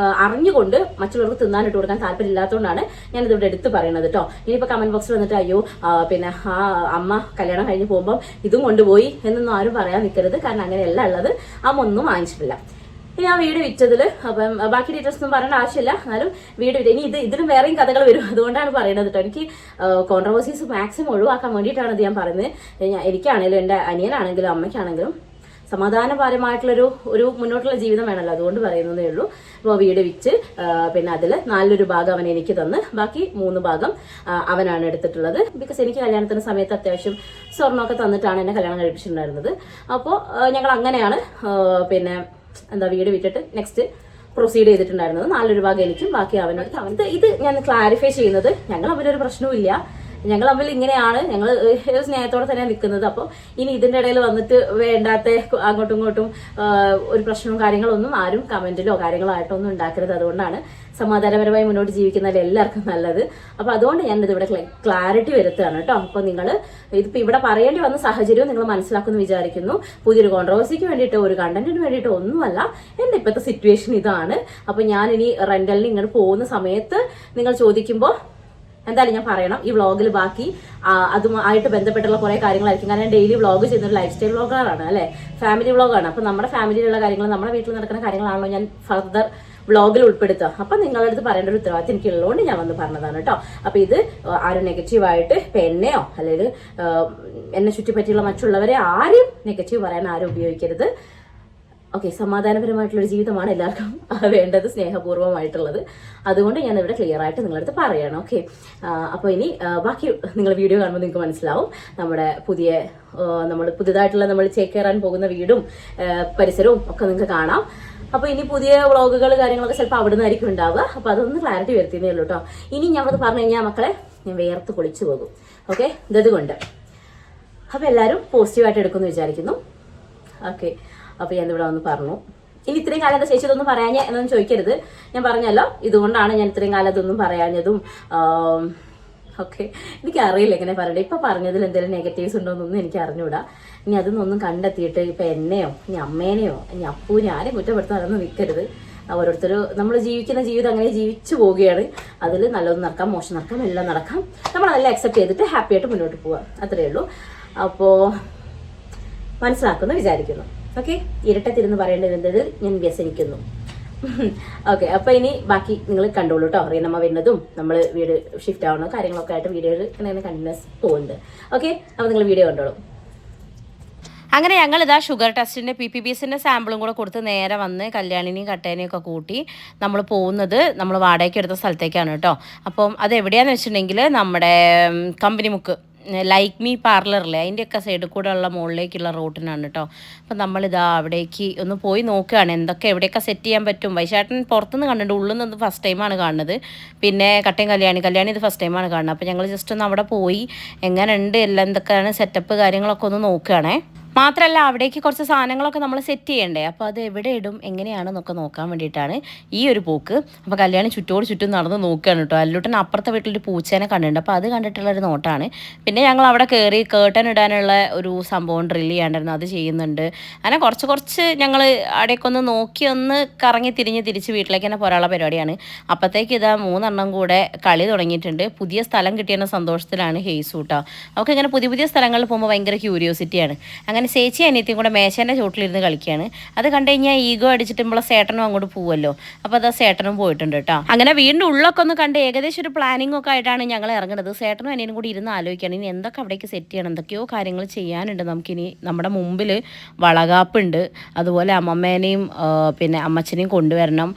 അറിഞ്ഞുകൊണ്ട് മറ്റുള്ളവർക്ക് തിന്നാനിട്ട് കൊടുക്കാൻ താല്പര്യമില്ലാത്തതുകൊണ്ടാണ് ഞാനിതിവിടെ എടുത്ത് പറയുന്നത് കേട്ടോ. ഇനിയിപ്പോൾ കമന്റ് ബോക്സിൽ വന്നിട്ട് അയ്യോ പിന്നെ ആ അമ്മ കല്യാണം കഴിഞ്ഞ് പോകുമ്പം ഇതും കൊണ്ടുപോയി എന്നൊന്നും ആരും പറയാൻ നിൽക്കരുത്. കാരണം അങ്ങനെയല്ല ഉള്ളത്. അമ്മ ഒന്നും വാങ്ങിച്ചിട്ടില്ല. ഇനി ആ വീട് വിറ്റതിൽ അപ്പം ബാക്കി ഡീറ്റെയിൽസ് ഒന്നും പറയേണ്ട ആവശ്യമില്ല. എന്നാലും വീട് വിറ്റ് ഇനി ഇതിലും വേറെയും കഥകൾ വരും. അതുകൊണ്ടാണ് പറയുന്നത് കേട്ടോ. എനിക്ക് കോൺട്രവേഴ്സീസ് മാക്സിമം ഒഴിവാക്കാൻ വേണ്ടിയിട്ടാണ് ഇത് ഞാൻ പറയുന്നത്. എനിക്കാണെങ്കിലും എൻ്റെ അനിയനാണെങ്കിലും അമ്മയ്ക്കാണെങ്കിലും സമാധാനപരമായിട്ടുള്ളൊരു മുന്നോട്ടുള്ള ജീവിതം വേണമല്ലോ, അതുകൊണ്ട് പറയുന്നതേ ഉള്ളൂ. അപ്പോൾ വീട് വിറ്റ് പിന്നെ അതിൽ 4 ഭാഗം അവൻ എനിക്ക് തന്ന് ബാക്കി 3 ഭാഗം അവനാണ് എടുത്തിട്ടുള്ളത്. ബിക്കോസ് എനിക്ക് കല്യാണത്തിന് സമയത്ത് അത്യാവശ്യം സ്വർണ്ണമൊക്കെ തന്നിട്ടാണ് എന്നെ കല്യാണം കഴിപ്പിച്ചിട്ടുണ്ടായിരുന്നത്. അപ്പോൾ ഞങ്ങൾ അങ്ങനെയാണ് പിന്നെ വീട് വിറ്റിട്ട് നെക്സ്റ്റ് പ്രൊസീഡ് ചെയ്തിട്ടുണ്ടായിരുന്നത്. 4 ഭാഗം എനിക്കും ബാക്കി അവനോട്. ഇത് ഞാൻ ക്ലാരിഫൈ ചെയ്യുന്നത്, ഞങ്ങൾ അവരൊരു പ്രശ്നവും ഞങ്ങൾ തമ്മിൽ ഇങ്ങനെയാണ്, ഞങ്ങൾ സ്നേഹത്തോടെ തന്നെ നിൽക്കുന്നത്. അപ്പോൾ ഇനി ഇതിൻ്റെ ഇടയിൽ വന്നിട്ട് വേണ്ടാത്ത അങ്ങോട്ടും ഇങ്ങോട്ടും ഒരു പ്രശ്നവും കാര്യങ്ങളൊന്നും ആരും കമന്റിലോ കാര്യങ്ങളോ ആയിട്ടൊന്നും ഉണ്ടാക്കരുത്. അതുകൊണ്ടാണ് സമാധാനപരമായി മുന്നോട്ട് ജീവിക്കുന്നതിൽ എല്ലാവർക്കും നല്ലത്. അപ്പോൾ അതുകൊണ്ട് ഞാനിത് ഇവിടെ ക്ലാരിറ്റി വരുത്തുകയാണ് കേട്ടോ. അപ്പോൾ നിങ്ങൾ ഇതിപ്പോൾ ഇവിടെ പറയേണ്ടി വന്ന സാഹചര്യവും നിങ്ങൾ മനസ്സിലാക്കുമെന്ന് വിചാരിക്കുന്നു. പുതിയൊരു കോൺട്രവേഴ്സിക്ക് വേണ്ടിയിട്ടോ ഒരു കണ്ടന്റിന് വേണ്ടിയിട്ടോ ഒന്നുമല്ല. എൻ്റെ ഇപ്പോഴത്തെ സിറ്റുവേഷൻ ഇതാണ്. അപ്പോൾ ഞാൻ ഇനി റെന്റലിന് ഇങ്ങോട്ട് പോകുന്ന സമയത്ത് നിങ്ങൾ ചോദിക്കുമ്പോൾ എന്തായാലും ഞാൻ പറയണം. ഈ വ്ളോഗിൽ ബാക്കി അതുമായിട്ട് ബന്ധപ്പെട്ടുള്ള കുറേ കാര്യങ്ങളായിരിക്കും. കാരണം ഞാൻ ഡെയിലി വ്ളോഗ് ചെയ്യുന്നൊരു ലൈഫ് സ്റ്റൈൽ വ്ളോഗറാണ് അല്ലേ, ഫാമിലി വ്ളോഗാണ്. അപ്പം നമ്മുടെ ഫാമിലിയിലുള്ള കാര്യങ്ങൾ, നമ്മുടെ വീട്ടിൽ നടക്കുന്ന കാര്യങ്ങളാണല്ലോ ഞാൻ ഫർദർ വ്ളോഗിൽ ഉൾപ്പെടുത്തുക. അപ്പം നിങ്ങളുടെ അടുത്ത് പറയേണ്ട ഒരു ഉത്തരവാദിത്തം എനിക്കുള്ളതുകൊണ്ട് ഞാൻ വന്ന് പറഞ്ഞതാണ് കേട്ടോ. അപ്പം ഇത് ആരും നെഗറ്റീവായിട്ട് ഇപ്പം എന്നെയോ അല്ലെങ്കിൽ എന്നെ ചുറ്റിപ്പറ്റിയുള്ള മറ്റുള്ളവരെ ആരും നെഗറ്റീവ് പറയാൻ ആരും ഉപയോഗിക്കരുത്. ഓക്കെ, സമാധാനപരമായിട്ടുള്ളൊരു ജീവിതമാണ് എല്ലാവർക്കും വേണ്ടത്, സ്നേഹപൂർവ്വമായിട്ടുള്ളത്. അതുകൊണ്ട് ഞാൻ ഇവിടെ ക്ലിയർ ആയിട്ട് നിങ്ങളടുത്ത് പറയണം. ഓക്കെ, അപ്പോൾ ഇനി ബാക്കി നിങ്ങൾ വീഡിയോ കാണുമ്പോൾ നിങ്ങൾക്ക് മനസ്സിലാവും. നമ്മുടെ നമ്മൾ പുതിയതായിട്ടുള്ള നമ്മൾ ചേക്കേറാൻ പോകുന്ന വീടും പരിസരവും ഒക്കെ നിങ്ങൾക്ക് കാണാം. അപ്പോൾ ഇനി പുതിയ വ്ളോഗുകൾ കാര്യങ്ങളൊക്കെ ചിലപ്പോൾ അവിടെ നിന്നായിരിക്കും ഉണ്ടാവുക. അപ്പോൾ അതൊന്ന് ക്ലാരിറ്റി വരുത്തിയതേ ഉള്ളൂ കേട്ടോ. ഇനി ഞമ്മത് പറഞ്ഞു കഴിഞ്ഞാൽ മക്കളെ ഞാൻ വേർത്ത് പൊളിച്ചു പോകും. ഓക്കെ, ഇതുകൊണ്ട് അപ്പോൾ എല്ലാവരും പോസിറ്റീവായിട്ട് എടുക്കുമെന്ന് വിചാരിക്കുന്നു. ഓക്കെ, അപ്പോൾ ഞാൻ ഇവിടെ വന്ന് പറഞ്ഞു. ഇനി ഇത്രയും കാലം എന്താ ചേച്ചി ഇതൊന്നും പറയാഞ്ഞ എന്നൊന്നും ചോദിക്കരുത്. ഞാൻ പറഞ്ഞല്ലോ, ഇതുകൊണ്ടാണ് ഞാൻ ഇത്രയും കാലം ഇതൊന്നും പറയാഞ്ഞതും. ഓക്കെ, എനിക്കറിയില്ല എങ്ങനെ പറയണ്ടേ. ഇപ്പം പറഞ്ഞതിൽ എന്തെങ്കിലും നെഗറ്റീവ്സ് ഉണ്ടോയെന്നൊന്നും എനിക്ക് അറിഞ്ഞൂടാ. ഇനി അതൊന്നും കണ്ടെത്തിയിട്ട് ഇപ്പം എന്നെയോ ഇനി അമ്മേനെയോ ഇനി അപ്പൂനെ ആരെയും കുറ്റപ്പെടുത്താനൊന്നും നിൽക്കരുത്. ഓരോരുത്തർ നമ്മൾ ജീവിക്കുന്ന ജീവിതം അങ്ങനെ ജീവിച്ചു പോവുകയാണ്. അതിൽ നല്ലതൊന്നും നടക്കാം, മോശം നടക്കാം, എല്ലാം നടക്കാം. നമ്മളതെല്ലാം അക്സെപ്റ്റ് ചെയ്തിട്ട് ഹാപ്പി ആയിട്ട് മുന്നോട്ട് പോവുക, അത്രയേ ഉള്ളൂ. അപ്പോൾ മനസ്സിലാക്കുന്നു വിചാരിക്കുന്നു. ഓക്കെ, ഇരട്ടത്തിരുന്ന് പറയേണ്ടത് ഞാൻ വ്യസനിക്കുന്നു. ഓക്കെ, അപ്പോൾ ഇനി ബാക്കി നിങ്ങൾ കണ്ടോളൂ കേട്ടോ. റീനമ്മ വരുന്നതും നമ്മൾ വീട് ഷിഫ്റ്റ് ആവുന്ന കാര്യങ്ങളൊക്കെ ആയിട്ട് വീഡിയോയിൽ ഇങ്ങനെ കണ്ടിന്യൂസ് പോകുന്നുണ്ട്. ഓക്കെ, അപ്പോൾ നിങ്ങൾ വീഡിയോ കണ്ടോളൂ. അങ്ങനെ ഞങ്ങൾ ഇതാ ഷുഗർ ടെസ്റ്റിൻ്റെ PPBSൻ്റെ സാമ്പിളും കൂടെ കൊടുത്ത് നേരെ വന്ന് കല്യാണിനെയും കട്ടേനെയും ഒക്കെ കൂട്ടി നമ്മൾ പോകുന്നത് നമ്മൾ വാടകയ്ക്ക് എടുത്ത സ്ഥലത്തേക്കാണ് കേട്ടോ. അപ്പം അത് എവിടെയാണെന്ന് വെച്ചിട്ടുണ്ടെങ്കിൽ നമ്മുടെ കമ്പനി മുക്ക് ലൈക്ക് മീ പാർലറില്ലേ അതിൻ്റെയൊക്കെ സൈഡിൽ കൂടെ ഉള്ള മുകളിലേക്കുള്ള റൂട്ടിനാണ് കേട്ടോ. അപ്പം നമ്മളിതാ അവിടേക്ക് ഒന്ന് പോയി നോക്കുകയാണ് എന്തൊക്കെ എവിടെയൊക്കെ സെറ്റ് ചെയ്യാൻ പറ്റും. വൈശാട്ടൻ പുറത്തുനിന്ന് കണ്ടിട്ടുണ്ട്, ഉള്ളിൽ നിന്ന് ഫസ്റ്റ് ടൈമാണ് കാണുന്നത്. പിന്നെ കട്ടയും കല്യാണി ഇത് ഫസ്റ്റ് ടൈമാണ് കാണുന്നത്. അപ്പോൾ ഞങ്ങൾ ജസ്റ്റ് ഒന്ന് അവിടെ പോയി എങ്ങനെ ഉണ്ട് എല്ലാം എന്തൊക്കെയാണ് സെറ്റപ്പ് കാര്യങ്ങളൊക്കെ ഒന്ന് നോക്കുകയാണേ. മാത്രമല്ല അവിടേക്ക് കുറച്ച് സാധനങ്ങളൊക്കെ നമ്മൾ സെറ്റ് ചെയ്യണ്ടേ. അപ്പോൾ അത് എവിടെ ഇടും എങ്ങനെയാണെന്നൊക്കെ നോക്കാൻ വേണ്ടിയിട്ടാണ് ഈ ഒരു പോക്ക്. അപ്പോൾ കല്യാണി ചുറ്റും നടന്ന് നോക്കുകയാണ് കേട്ടോ. അല്ലൂട്ടൻ അപ്പുറത്തെ വീട്ടിലൊരു പൂച്ചേനെ കണ്ടിട്ടുണ്ട്. അപ്പോൾ അത് കണ്ടിട്ടുള്ളൊരു നോട്ടാണ്. പിന്നെ ഞങ്ങൾ അവിടെ കയറി കേട്ടൻ ഇടാനുള്ള ഒരു സംഭവം ഡ്രില്ല് ചെയ്യാണ്ടായിരുന്നു, അത് ചെയ്യുന്നുണ്ട്. അങ്ങനെ കുറച്ച് ഞങ്ങൾ അവിടേക്ക് ഒന്ന് നോക്കി ഒന്ന് കറങ്ങി തിരിച്ച് വീട്ടിലേക്ക് തന്നെ പോരാനുള്ള പരിപാടിയാണ്. അപ്പോഴത്തേക്ക് ഇതാ 3 എണ്ണം കൂടെ കളി തുടങ്ങിയിട്ടുണ്ട്. പുതിയ സ്ഥലം കിട്ടിയെന്ന സന്തോഷത്തിലാണ് ഹെയ്സു കേട്ടോ. അവർക്ക് ഇങ്ങനെ പുതിയ സ്ഥലങ്ങളിൽ പോകുമ്പോൾ ഭയങ്കര ക്യൂരിയോസിറ്റിയാണ്. അങ്ങനെ ചേച്ചി അനിയത്തിയും കൂടെ മേശേൻ്റെ ചുവട്ടിലിരുന്ന് കളിക്കുകയാണ്. അത് കണ്ടു കഴിഞ്ഞാൽ ഈഗോ അടിച്ചിട്ട് നമ്മളെ സേട്ടനും അങ്ങോട്ട് പോവുമല്ലോ. അപ്പോൾ അത് സേട്ടനും പോയിട്ടുണ്ട് കേട്ടോ. അങ്ങനെ വീണ്ടും ഉള്ളൊക്കെ ഒന്ന് കണ്ട് ഏകദേശം ഒരു പ്ലാനിങ് ഒക്കെ ആയിട്ടാണ് ഞങ്ങൾ ഇറങ്ങുന്നത്. സേട്ടനും അനിയനും കൂടി ഇരുന്ന് ആലോചിക്കുകയാണ് ഇനി എന്തൊക്കെ അവിടേക്ക് സെറ്റ് ചെയ്യണം, എന്തൊക്കെയോ കാര്യങ്ങൾ ചെയ്യാനുണ്ട് നമുക്കിനി. നമ്മുടെ മുമ്പിൽ വളകാപ്പുണ്ട്, അതുപോലെ അമ്മമ്മേനെയും പിന്നെ അമ്മച്ചനെയും കൊണ്ടുവരണം,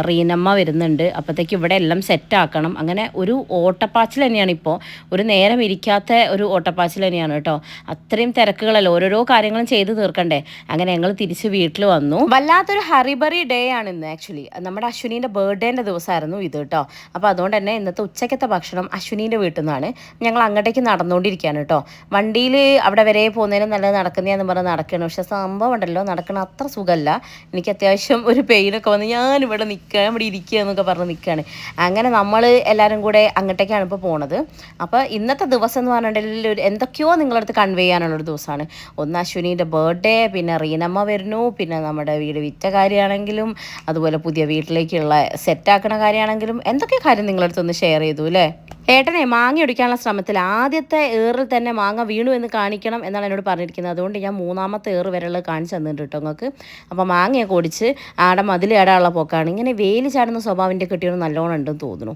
റീനമ്മ വരുന്നുണ്ട്. അപ്പോഴത്തേക്ക് ഇവിടെ എല്ലാം സെറ്റാക്കണം. അങ്ങനെ ഒരു ഓട്ടപ്പാച്ചിൽ തന്നെയാണ് ഇപ്പോൾ, ഒരു നേരം ഇരിക്കാത്ത ഒരു ഓട്ടപ്പാച്ചിൽ തന്നെയാണ് കേട്ടോ. അത്രയും തിരക്കുകളല്ല, ഓരോരോ കാര്യങ്ങളും ചെയ്ത് തീർക്കണ്ടേ. അങ്ങനെ ഞങ്ങൾ തിരിച്ച് വീട്ടിൽ വന്നു. വല്ലാത്തൊരു ഹറിബറി ഡേ ആണ് ഇന്ന്. ആക്ച്വലി നമ്മുടെ അശ്വിനീൻ്റെ ബർത്ത്ഡേൻ്റെ ദിവസമായിരുന്നു ഇത് കേട്ടോ. അപ്പോൾ അതുകൊണ്ട് തന്നെ ഇന്നത്തെ ഉച്ചക്കത്തെ ഭക്ഷണം അശ്വിനീൻ്റെ വീട്ടിൽ നിന്നാണ്. ഞങ്ങൾ അങ്ങോട്ടേക്ക് നടന്നുകൊണ്ടിരിക്കുകയാണ് കേട്ടോ. വണ്ടിയിൽ അവിടെ വരെ പോകുന്നതിന് നല്ലത് നടക്കുന്നതെന്ന് പറഞ്ഞ് നടക്കുകയാണ്. പക്ഷേ സംഭവം ഉണ്ടല്ലോ, നടക്കണ അത്ര സുഖമല്ല. എനിക്ക് അത്യാവശ്യം ഒരു പെയിനൊക്കെ വന്ന് ഞാനിവിടെ നിൽക്കുക, ഇവിടെ ഇരിക്കുക എന്നൊക്കെ പറഞ്ഞ് നിൽക്കുകയാണ്. അങ്ങനെ നമ്മൾ എല്ലാവരും കൂടെ അങ്ങോട്ടേക്കാണ് ഇപ്പോൾ പോണത്. അപ്പോൾ ഇന്നത്തെ ദിവസം എന്ന് പറഞ്ഞിട്ടുണ്ടെങ്കിൽ എന്തൊക്കെയോ നിങ്ങളടുത്ത് കൺവേ ചെയ്യാനുള്ളൊരു ദിവസമാണ്. ഒന്ന് അശ്വിനീൻ്റെ ബർത്ത്ഡേ, പിന്നെ റീനമ്മ വരുന്നു, പിന്നെ നമ്മുടെ വീട് വിറ്റ കാര്യമാണെങ്കിലും അതുപോലെ പുതിയ വീട്ടിലേക്കുള്ള സെറ്റാക്കണ കാര്യമാണെങ്കിലും എന്തൊക്കെ കാര്യം നിങ്ങളടുത്തൊന്ന് ഷെയർ ചെയ്തു അല്ലേ. ഏട്ടനെ മാങ്ങ ഒടിക്കാനുള്ള ശ്രമത്തിൽ ആദ്യത്തെ ഏറിൽ തന്നെ മാങ്ങ വീണു എന്ന് കാണിക്കണം എന്നാണ് എന്നോട് പറഞ്ഞിരിക്കുന്നത്. അതുകൊണ്ട് ഞാൻ മൂന്നാമത്തെ ഏറ് വരെയുള്ളത് കാണിച്ചു തന്നിട്ടുണ്ട് കേട്ടോ നിങ്ങൾക്ക്. അപ്പോൾ മാങ്ങയൊക്കെ ഒടിച്ച് ആടെ മതിൽ ഏടാനുള്ള പോക്കാണ്. ഇങ്ങനെ വേലി ചാടുന്ന സ്വഭാവൻ്റെ കിട്ടിയത് നല്ലോണം ഉണ്ടെന്ന് തോന്നുന്നു.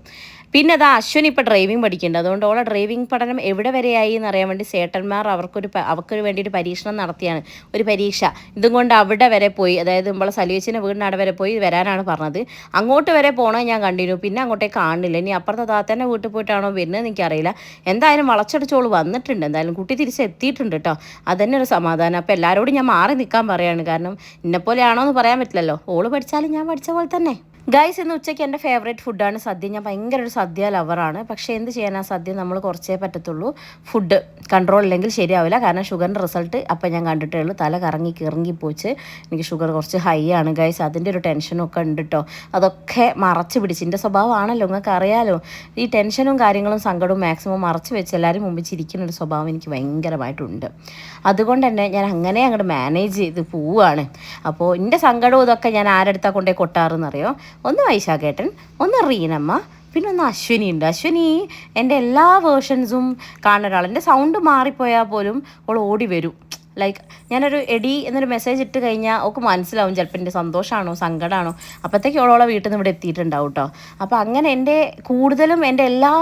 പിന്നെ അതാ അശ്വിൻ ഇപ്പോൾ ഡ്രൈവിംഗ് പഠിക്കുന്നുണ്ട്. അതുകൊണ്ട് ഓളെ ഡ്രൈവിംഗ് പഠനം എവിടെ വരെയായി എന്നറിയാൻ വേണ്ടി ചേട്ടന്മാർ അവർക്ക് വേണ്ടിയിട്ട് പരീക്ഷണം നടത്തിയാണ്, ഒരു പരീക്ഷ. ഇതും കൊണ്ട് അവിടെ വരെ പോയി, അതായത് നമ്മളെ സലീച്ചിൻ്റെ വീടിന് അവിടെ വരെ പോയി വരാനാണ് പറഞ്ഞത്. അങ്ങോട്ട് വരെ പോകണമെന്ന് ഞാൻ കണ്ടിരുന്നു, പിന്നെ അങ്ങോട്ടേക്ക് കാണില്ല. ഇനി അപ്പുറത്തെ താത്തന്നെ വീട്ടിൽ പോയിട്ടാണോ വരുന്നത് എനിക്കറിയില്ല. എന്തായാലും വളച്ചടിച്ചോള് വന്നിട്ടുണ്ട്, എന്തായാലും കുട്ടി തിരിച്ചെത്തിയിട്ടുണ്ട് കേട്ടോ. അതന്നെ ഒരു സമാധാനം. അപ്പോൾ എല്ലാവരോടും ഞാൻ മാറി നിൽക്കാൻ പറയുകയാണ്, കാരണം ഇന്നെപ്പോലെയാണോ എന്ന് പറയാൻ പറ്റില്ലല്ലോ. ഓള് പഠിച്ചാലും ഞാൻ പഠിച്ച പോലെ തന്നെ. ഗൈസ്, ഇന്ന് ഉച്ചയ്ക്ക് എൻ്റെ ഫേവറേറ്റ് ഫുഡാണ് സദ്യ. ഞാൻ ഭയങ്കര ഒരു സദ്യ ലവറാണ്. പക്ഷേ എന്ത് ചെയ്യാനാ, സദ്യ നമ്മൾ കുറച്ചേ പറ്റത്തുള്ളൂ. ഫുഡ് കൺട്രോൾ ഇല്ലെങ്കിൽ ശരിയാവില്ല. കാരണം ഷുഗറിൻ്റെ റിസൾട്ട് അപ്പം ഞാൻ കണ്ടിട്ടേ ഉള്ളൂ. തല കറങ്ങി പോച്ച്. എനിക്ക് ഷുഗർ കുറച്ച് ഹൈ ആണ് ഗൈസ്. അതിൻ്റെ ഒരു ടെൻഷനൊക്കെ ഉണ്ട് കേട്ടോ. അതൊക്കെ മറച്ച് പിടിച്ച്, എൻ്റെ സ്വഭാവമാണല്ലോ, നിങ്ങൾക്ക് അറിയാലോ. ഈ ടെൻഷനും കാര്യങ്ങളും സങ്കടവും മാക്സിമം മറച്ച് വെച്ച് എല്ലാവരും മുമ്പിൽ ചിരിക്കുന്ന ഒരു സ്വഭാവം എനിക്ക് ഭയങ്കരമായിട്ടുണ്ട്. അതുകൊണ്ട് തന്നെ ഞാൻ അങ്ങനെ അങ്ങോട്ട് മാനേജ് ചെയ്ത് പോവുകയാണ്. അപ്പോൾ എൻ്റെ സങ്കടവും ഇതൊക്കെ ഞാൻ ആരെടുത്താൽ കൊണ്ടേ കൊട്ടാറെന്നറിയോ. ഒന്ന് വൈശാഖേട്ടൻ, ഒന്ന് റീനമ്മ, പിന്നെ ഒന്ന് അശ്വിനി ഉണ്ട്. അശ്വിനി എൻ്റെ എല്ലാ വേർഷൻസും കാണുന്ന ഒരാൾ. എൻ്റെ സൗണ്ട് മാറിപ്പോയാൽ പോലും അവൾ ഓടി വരും. ലൈക്ക് ഞാനൊരു എടി എന്നൊരു മെസ്സേജ് ഇട്ട് കഴിഞ്ഞാൽ അവൾക്ക് മനസ്സിലാവും ചിലപ്പോൾ എൻ്റെ സന്തോഷമാണോ സങ്കടമാണോ. അപ്പോഴത്തേക്ക് ഓളോളെ വീട്ടിൽ നിന്ന് ഇവിടെ എത്തിയിട്ടുണ്ടാവും കേട്ടോ. അപ്പോൾ അങ്ങനെ എൻ്റെ കൂടുതലും എൻ്റെ എല്ലാ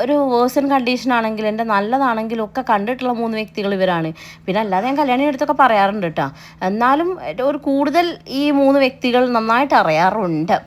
ഒരു വേഴ്സൺ കണ്ടീഷനാണെങ്കിലും എൻ്റെ നല്ലതാണെങ്കിലും ഒക്കെ കണ്ടിട്ടുള്ള 3 വ്യക്തികൾ ഇവരാണ്. പിന്നെ അല്ലാതെ ഞാൻ കല്യാണം എടുത്തൊക്കെ പറയാറുണ്ട് കേട്ടോ. എന്നാലും ഒരു കൂടുതൽ ഈ 3 വ്യക്തികൾ നന്നായിട്ട് അറിയാറുണ്ട്.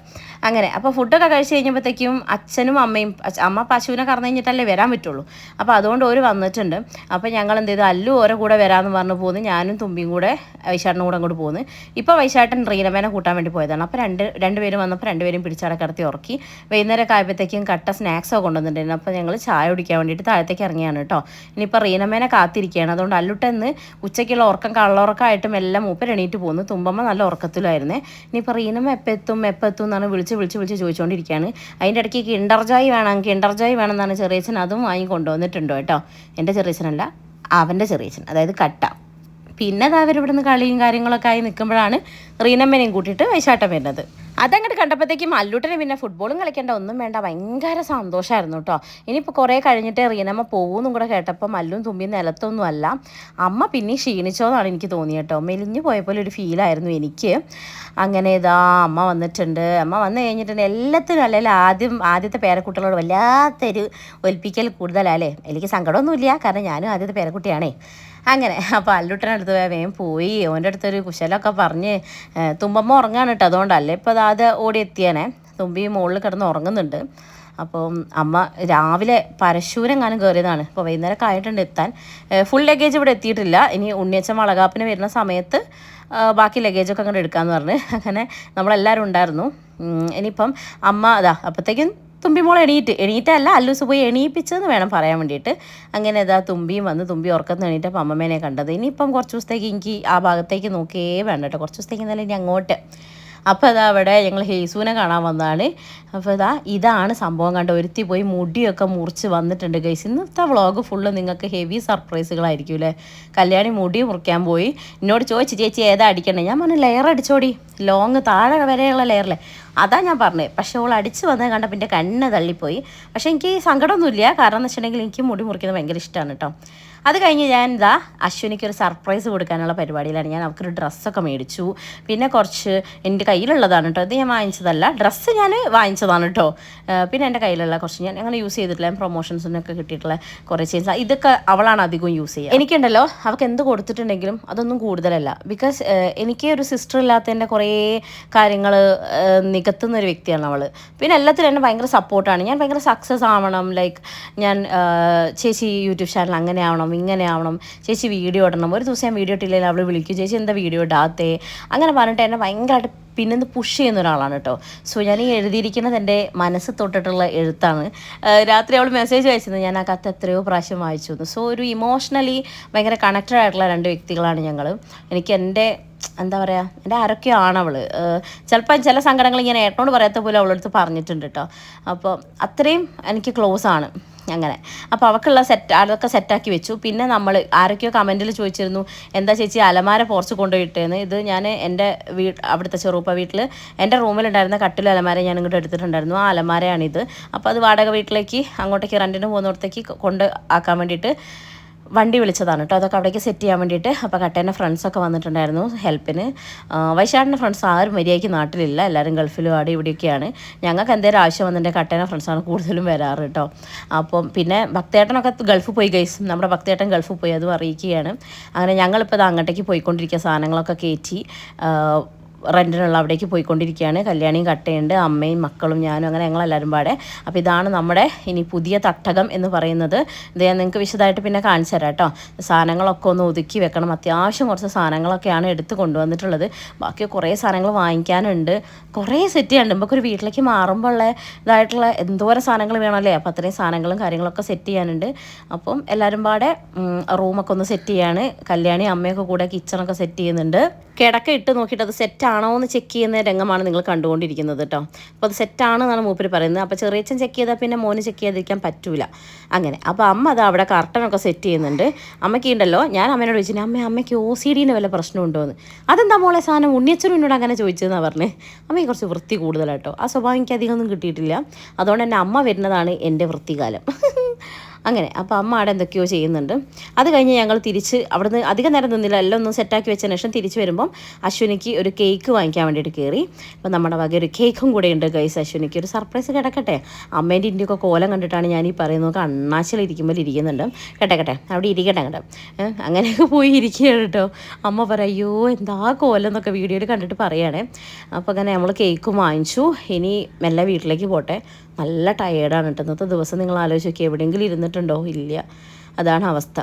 അങ്ങനെ അപ്പോൾ ഫുഡൊക്കെ കഴിച്ച് കഴിഞ്ഞപ്പോഴത്തേക്കും അച്ഛനും അമ്മയും, അമ്മ പശുവിനെ കറന്നു കഴിഞ്ഞിട്ടല്ലേ വരാൻ പറ്റുള്ളൂ. അപ്പോൾ അതുകൊണ്ട് ഓര് വന്നിട്ടുണ്ട്. അപ്പോൾ ഞങ്ങൾ എന്ത് ചെയ്തു, അല്ലു ഓരോ കൂടെ വരാമെന്ന് പറഞ്ഞു പോകുന്നു. ഞാനും തുമ്പിയും കൂടെ വൈശാട്ടിനും കൂടെ അങ്ങോട്ട് പോകുന്നു. ഇപ്പോൾ വൈശാട്ടൻ റീനമേനെ കൂട്ടാൻ വേണ്ടി പോയതാണ്. അപ്പോൾ രണ്ടുപേരും വന്നപ്പോൾ രണ്ടുപേരും പിടിച്ചവിടെ കിടത്തി ഉറക്കി. വൈകുന്നേരമൊക്കെ ആയപ്പോഴത്തേക്കും കട്ട സ്നാക്സൊക്കെ കൊണ്ടുവന്നിട്ടുണ്ടായിരുന്നു. അപ്പോൾ ഞങ്ങൾ ചായ കുടിക്കാൻ വേണ്ടിയിട്ട് താഴത്തേക്ക് ഇറങ്ങിയാണ് കേട്ടോ. ഇനിയിപ്പോൾ റീനമേനെ കാത്തിരിക്കുകയാണ്. അതുകൊണ്ട് അല്ലുട്ടെന്ന് ഉച്ചയ്ക്കുള്ള ഉറക്കം കള്ളുറക്കമായിട്ടും എല്ലാം മൂപ്പർ എണീറ്റ് പോകുന്നു. തുമ്പമ്മ നല്ല ഉറക്കത്തിലായിരുന്നേ. ഇനിയിപ്പോൾ റീനമ്മ എപ്പോൾ എത്തും എന്നാണ് വിളിച്ച് ചോദിച്ചുകൊണ്ടിരിക്കുകയാണ്. അതിൻ്റെ ഇടയ്ക്ക് കിൻഡർ ജോയ് വേണം എന്നാണ് ചെറിയച്ഛൻ, അതും വാങ്ങി കൊണ്ടുവന്നിട്ടുണ്ടോ കേട്ടോ. എൻ്റെ ചെറിയച്ഛനല്ല, അവൻ്റെ ചെറിയച്ഛൻ, അതായത് കട്ട. പിന്നെ അത് അവരിവിടെ നിന്ന് കളിയും കാര്യങ്ങളൊക്കെ ആയി നിൽക്കുമ്പോഴാണ് റീനമ്മനെയും കൂട്ടിയിട്ട് വൈശാട്ടം വരുന്നത്. അതങ്ങോട്ട് കണ്ടപ്പോഴത്തേക്കും അല്ലൂട്ടനെ പിന്നെ ഫുട്ബോളും കളിക്കേണ്ട, ഒന്നും വേണ്ട, ഭയങ്കര സന്തോഷമായിരുന്നു കേട്ടോ. ഇനിയിപ്പോൾ കുറേ കഴിഞ്ഞിട്ട് റീനമ്മ പോകുമെന്നും കൂടെ കേട്ടപ്പോൾ മല്ലും തുമ്പിയും നിലത്തൊന്നും അല്ല. അമ്മ പിന്നെ ക്ഷീണിച്ചോന്നാണ് എനിക്ക് തോന്നിയത് കേട്ടോ. മെലിഞ്ഞു പോയപ്പോലെ ഒരു ഫീലായിരുന്നു എനിക്ക്. അങ്ങനെ ഇതാ അമ്മ വന്നിട്ടുണ്ട്. അമ്മ വന്നു കഴിഞ്ഞിട്ടുണ്ട് എല്ലാത്തിനും അല്ലെങ്കിൽ ആദ്യത്തെ പേരക്കുട്ടികളോട് വല്ലാത്തൊരു ഒലിപ്പിക്കൽ കൂടുതലല്ലേ. എനിക്ക് സങ്കടമൊന്നുമില്ല, കാരണം ഞാനും ആദ്യത്തെ പേരക്കുട്ടിയാണേ. അങ്ങനെ അപ്പോൾ അല്ലുട്ടനടുത്ത് വേഗം പോയി ഓൻ്റെ അടുത്തൊരു കുശലമൊക്കെ പറഞ്ഞ്. തുമ്പമ്മ ഉറങ്ങാണ് കേട്ടോ. അതുകൊണ്ടല്ലേ ഇപ്പോൾ അത് ഓടി എത്തിയാനേ. തുമ്പി മുകളിൽ കിടന്ന് ഉറങ്ങുന്നുണ്ട്. അപ്പം അമ്മ രാവിലെ പരശൂരെങ്ങാനും കയറിയതാണ്. ഇപ്പോൾ വൈകുന്നേരമൊക്കെ ആയിട്ടുണ്ട് എത്താൻ. ഫുൾ ലഗേജ് ഇവിടെ എത്തിയിട്ടില്ല. ഇനി ഉണ്ണിയച്ഛൻ വളകാപ്പിന് വരുന്ന സമയത്ത് ബാക്കി ലഗേജൊക്കെ അങ്ങോട്ട് എടുക്കാമെന്ന് പറഞ്ഞ് അങ്ങനെ നമ്മളെല്ലാവരും ഉണ്ടായിരുന്നു. ഇനിയിപ്പം അമ്മ അതാ അപ്പോഴത്തേക്കും തുമ്പി മോളെ എണീറ്റല്ല അല്ലൂസ് പോയി എണീപ്പിച്ചെന്ന് വേണം പറയാൻ വേണ്ടിയിട്ട്. അങ്ങനെ ഇതാ തുമ്പിയും വന്ന് തുമ്പി ഉറക്കത്ത് എണീറ്റപ്പോൾ അമ്മമ്മേനെ കണ്ടത്. ഇനിയിപ്പം കുറച്ച് ദിവസത്തേക്ക് എനിക്ക് ആ ഭാഗത്തേക്ക് നോക്കിയേ വേണ്ട കേട്ടോ. കുറച്ച് ദിവസത്തേക്ക് എന്നാലും ഇനി അങ്ങോട്ട്. അപ്പോൾ അതാ അവിടെ ഞങ്ങൾ ഹേസുവിനെ കാണാൻ വന്നതാണ്. അപ്പോൾ ഇതാണ് സംഭവം. കണ്ട ഒരുത്തി പോയി മുടിയൊക്കെ മുറിച്ച് വന്നിട്ടുണ്ട് ഗൈസ്. ഇന്നത്തെ വ്ളോഗ് ഫുള്ള് നിങ്ങൾക്ക് ഹെവി സർപ്രൈസുകളായിരിക്കും അല്ലേ. കല്യാണി മുടി മുറിക്കാൻ പോയി. എന്നോട് ചോദിച്ചു ചേച്ചി ഏതാ അടിക്കണേ. ഞാൻ പറഞ്ഞു ലെയർ അടിച്ചോടി, ലോങ് താഴെ വരെയുള്ള ലെയറിലെ. അതാ ഞാൻ പറഞ്ഞത്. പക്ഷേ അവൾ അടിച്ച് വന്നത് കണ്ട പിന്നെ കണ്ണ് തള്ളിപ്പോയി. പക്ഷേ എനിക്ക് സങ്കടമൊന്നുമില്ല, കാരണം എന്ന് വെച്ചിട്ടുണ്ടെങ്കിൽ എനിക്ക് മുടി മുറിക്കുന്നത് ഭയങ്കര ഇഷ്ടമാണ് കേട്ടോ. അത് കഴിഞ്ഞ് ഞാൻ അശ്വിനിക്കൊരു സർപ്രൈസ് കൊടുക്കാനുള്ള പരിപാടിയിലാണ്. ഞാൻ അവർക്കൊരു ഡ്രസ്സൊക്കെ മേടിച്ചു. പിന്നെ കുറച്ച് എൻ്റെ കയ്യിലുള്ളതാണ് കേട്ടോ, ഇത് ഞാൻ വാങ്ങിച്ചതല്ല, ഡ്രസ്സ് ഞാൻ വാങ്ങിച്ചതാണ് കേട്ടോ. പിന്നെ എൻ്റെ കയ്യിലുള്ള കുറച്ച് ഞാൻ അങ്ങനെ യൂസ് ചെയ്തിട്ടില്ല, പ്രൊമോഷൻസിനൊക്കെ കിട്ടിയിട്ടുള്ള കുറേ ചേഞ്ച്, ഇതൊക്കെ അവളാണ് അധികം യൂസ് ചെയ്യുക. എനിക്കുണ്ടല്ലോ അവൾക്ക് എന്ത് കൊടുത്തിട്ടുണ്ടെങ്കിലും അതൊന്നും കൂടുതലല്ല. ബിക്കോസ് എനിക്ക് ഒരു സിസ്റ്റർ ഇല്ലാത്തതിൻ്റെ കുറേ കാര്യങ്ങൾ നികത്തുന്ന ഒരു വ്യക്തിയാണ് അവൾ. പിന്നെ എല്ലാത്തിനും എന്നെ ഭയങ്കര സപ്പോർട്ടാണ്. ഞാൻ ഭയങ്കര സക്സസ് ആവണം, ലൈക്ക് ഞാൻ ചേച്ചി യൂട്യൂബ് ചാനൽ അങ്ങനെ ആവണം, ഇങ്ങനെ ആവണം, ചേച്ചി വീഡിയോ ഇടണം. ഒരു ദിവസം ഞാൻ വീഡിയോ ഇട്ടില്ലെങ്കിൽ അവൾ വിളിക്കും, ചേച്ചി എന്താ വീഡിയോ ഇടാത്തേ, അങ്ങനെ പറഞ്ഞിട്ട് എന്നെ ഭയങ്കരമായിട്ട് പിന്നെ പുഷ് ചെയ്യുന്ന ഒരാളാണ് കേട്ടോ. സോ ഞാൻ ഈ എഴുതിയിരിക്കുന്നത് എൻ്റെ മനസ്സ് തൊട്ടിട്ടുള്ള എഴുത്താണ്. രാത്രി അവൾ മെസ്സേജ് അയച്ചിരുന്നു, ഞാൻ ആ കത്ത് എത്രയോ പ്രാവശ്യം വായിച്ചു. സോ ഒരു ഇമോഷണലി ഭയങ്കര കണക്റ്റഡ് ആയിട്ടുള്ള രണ്ട് വ്യക്തികളാണ് ഞങ്ങൾ. എനിക്ക് എൻ്റെ എന്താ പറയുക, എൻ്റെ ആരൊക്കെയാണ് അവൾ. ചിലപ്പോൾ ചില സങ്കടങ്ങൾ ഇങ്ങനെ ഏട്ടനോട് പറയാത്ത പോലെ അവളടുത്ത് പറഞ്ഞിട്ടുണ്ട് കേട്ടോ. അപ്പോൾ അത്രയും എനിക്ക് ക്ലോസ് ആണ് അങ്ങനെ. അപ്പോൾ അവൾക്കുള്ള അതൊക്കെ സെറ്റാക്കി വെച്ചു. പിന്നെ നമ്മൾ ആരൊക്കെയോ കമൻറ്റിൽ ചോദിച്ചിരുന്നു, എന്താ ചേച്ചി അലമാര പോർച്ച് കൊണ്ടുപോയിട്ടേന്ന്. ഇത് ഞാൻ എൻ്റെ അവിടുത്തെ ചെറുപ്പ വീട്ടിൽ എൻ്റെ റൂമിലുണ്ടായിരുന്ന കട്ടിൽ അലമാര ഞാൻ ഇങ്ങോട്ട് എടുത്തിട്ടുണ്ടായിരുന്നു. ആ അലമാരയാണിത്. അപ്പോൾ അത് വാടക വീട്ടിലേക്ക് അങ്ങോട്ടേക്ക് റെൻറ്റിന് പോകുന്നിടത്തേക്ക് കൊണ്ട് ആക്കാൻ വേണ്ടിയിട്ട് വണ്ടി വിളിച്ചതാണ് കേട്ടോ. അതൊക്കെ അവിടേക്ക് സെറ്റ് ചെയ്യാൻ വേണ്ടിയിട്ട്. അപ്പോൾ കട്ടേൻ്റെ ഫ്രണ്ട്സൊക്കെ വന്നിട്ടുണ്ടായിരുന്നു ഹെൽപ്പിന്. വൈശാടിൻ്റെ ഫ്രണ്ട്സ് ആരും മര്യാദയ്ക്ക് നാട്ടിലില്ല, എല്ലാവരും ഗൾഫിലും അവിടെ ഇവിടെയൊക്കെയാണ്. ഞങ്ങൾക്ക് എന്തെങ്കിലും ആവശ്യം വന്നിട്ട് കട്ടേൻ്റെ ഫ്രണ്ട്സാണ് കൂടുതലും വരാറ് കേട്ടോ. അപ്പം പിന്നെ ഭക്തേട്ടനൊക്കെ ഗൾഫിൽ പോയി ഗൈസ്, നമ്മുടെ ഭക്തേട്ടൻ ഗൾഫിൽ പോയി, അതും അറിയിക്കുകയാണ്. അങ്ങനെ ഞങ്ങളിപ്പോൾ ഇത് അങ്ങോട്ടേക്ക് പോയിക്കൊണ്ടിരിക്കുക, സാധനങ്ങളൊക്കെ കയറ്റി റെൻറ്റിനുള്ള അവിടേക്ക് പോയിക്കൊണ്ടിരിക്കുകയാണ്. കല്യാണിയും കട്ടയുണ്ട്, അമ്മയും മക്കളും ഞാനും, അങ്ങനെ ഞങ്ങളെല്ലാവരും പാടെ. അപ്പോൾ ഇതാണ് നമ്മുടെ ഇനി പുതിയ തട്ടകം എന്ന് പറയുന്നത്. ഇത് ഞാൻ നിങ്ങൾക്ക് വിശദമായിട്ട് പിന്നെ കാണിച്ചു തരാം കേട്ടോ. സാധനങ്ങളൊക്കെ ഒന്ന് ഒതുക്കി വെക്കണം. അത്യാവശ്യം കുറച്ച് സാധനങ്ങളൊക്കെയാണ് എടുത്ത് കൊണ്ടുവന്നിട്ടുള്ളത്. ബാക്കി കുറേ സാധനങ്ങൾ വാങ്ങിക്കാനുണ്ട്, കുറേ സെറ്റ് ചെയ്യാനുണ്ട്. നമുക്കൊരു വീട്ടിലേക്ക് മാറുമ്പോൾ ഉള്ള ഇതായിട്ടുള്ള എന്തോരം സാധനങ്ങൾ വേണമല്ലേ. അപ്പോൾ അത്രയും സാധനങ്ങളും കാര്യങ്ങളൊക്കെ സെറ്റ് ചെയ്യാനുണ്ട്. അപ്പം എല്ലാവരും പാടെ റൂമൊക്കെ ഒന്ന് സെറ്റ് ചെയ്യാണ്. കല്യാണി അമ്മയൊക്കെ കൂടെ കിച്ചണൊക്കെ സെറ്റ് ചെയ്യുന്നുണ്ട്. കിടക്ക ഇട്ട് നോക്കിയിട്ട് അത് സെറ്റാണോ എന്ന് ചെക്ക് ചെയ്യുന്ന രംഗമാണ് നിങ്ങൾ കണ്ടുകൊണ്ടിരിക്കുന്നത് കേട്ടോ. അപ്പോൾ അത് സെറ്റാണെന്നാണ് മൂപ്പര് പറയുന്നത്. അപ്പോൾ ചെറിയച്ഛൻ ചെക്ക് ചെയ്താൽ പിന്നെ മോന് ചെക്ക് ചെയ്യാതിരിക്കാൻ പറ്റൂല അങ്ങനെ. അപ്പോൾ അമ്മ അത് അവിടെ കർട്ടനൊക്കെ സെറ്റ് ചെയ്യുന്നുണ്ട്. അമ്മയ്ക്ക് ഉണ്ടല്ലോ, ഞാൻ അമ്മേനോട് ചോദിച്ചിട്ട് അമ്മയ്ക്ക് OCDൻ്റെ വല്ല പ്രശ്നമുണ്ടോ എന്ന്. അതെന്താ മോളെ സാധനം, ഉണ്ണിയച്ഛനും എന്നോട് അങ്ങനെ ചോദിച്ചതെന്നാണ് പറഞ്ഞത്. അമ്മയ്ക്ക് കുറച്ച് വൃത്തി കൂടുതലാട്ടോ. ആ സ്വഭാവം എനിക്ക് അധികം ഒന്നും കിട്ടിയിട്ടില്ല. അതുകൊണ്ട് തന്നെ അമ്മ വരുന്നതാണ് എൻ്റെ വൃത്തികാലം അങ്ങനെ. അപ്പോൾ അമ്മ അവിടെ എന്തൊക്കെയോ ചെയ്യുന്നുണ്ട്. അത് കഴിഞ്ഞ് ഞങ്ങൾ തിരിച്ച് അവിടുന്ന് അധികം നേരം നിന്നില്ല, എല്ലാം ഒന്ന് സെറ്റാക്കി വെച്ചതിന് ശേഷം തിരിച്ച് വരുമ്പം അശ്വിനിക്ക് ഒരു കേക്ക് വാങ്ങിക്കാൻ വേണ്ടിയിട്ട് കയറി. അപ്പോൾ നമ്മുടെ വക ഒരു കേക്കും കൂടെ ഉണ്ട് ഗൈസ്. അശ്വിനിക്ക് ഒരു സർപ്രൈസ് കിടക്കട്ടെ. അമ്മേൻ്റെ ഇന്ത്യയൊക്കെ കോലം കണ്ടിട്ടാണ് ഞാൻ ഈ പറയുന്നത്. അണ്ണാച്ചിലിരിക്കുമ്പോൾ ഇരിക്കുന്നുണ്ട്. കേട്ടെ അവിടെ ഇരിക്കട്ടെ കേട്ടോ. അങ്ങനെയൊക്കെ പോയി ഇരിക്കുകയാണ് കേട്ടോ. അമ്മ പറയും, അയ്യോ എന്താ കോലം എന്നൊക്കെ വീഡിയോയിൽ കണ്ടിട്ട് പറയുകയാണേ. അപ്പോൾ അങ്ങനെ നമ്മൾ കേക്കും വാങ്ങിച്ചു. ഇനി മെല്ലെ വീട്ടിലേക്ക് പോട്ടെ. നല്ല ടയേർഡാണ് കേട്ടോ. ഇന്നത്തെ ദിവസം നിങ്ങൾ ആലോചിച്ച് നോക്കി, എവിടെയെങ്കിലും ഇരുന്നിട്ടുണ്ടോ? ഇല്ല, അതാണ് അവസ്ഥ.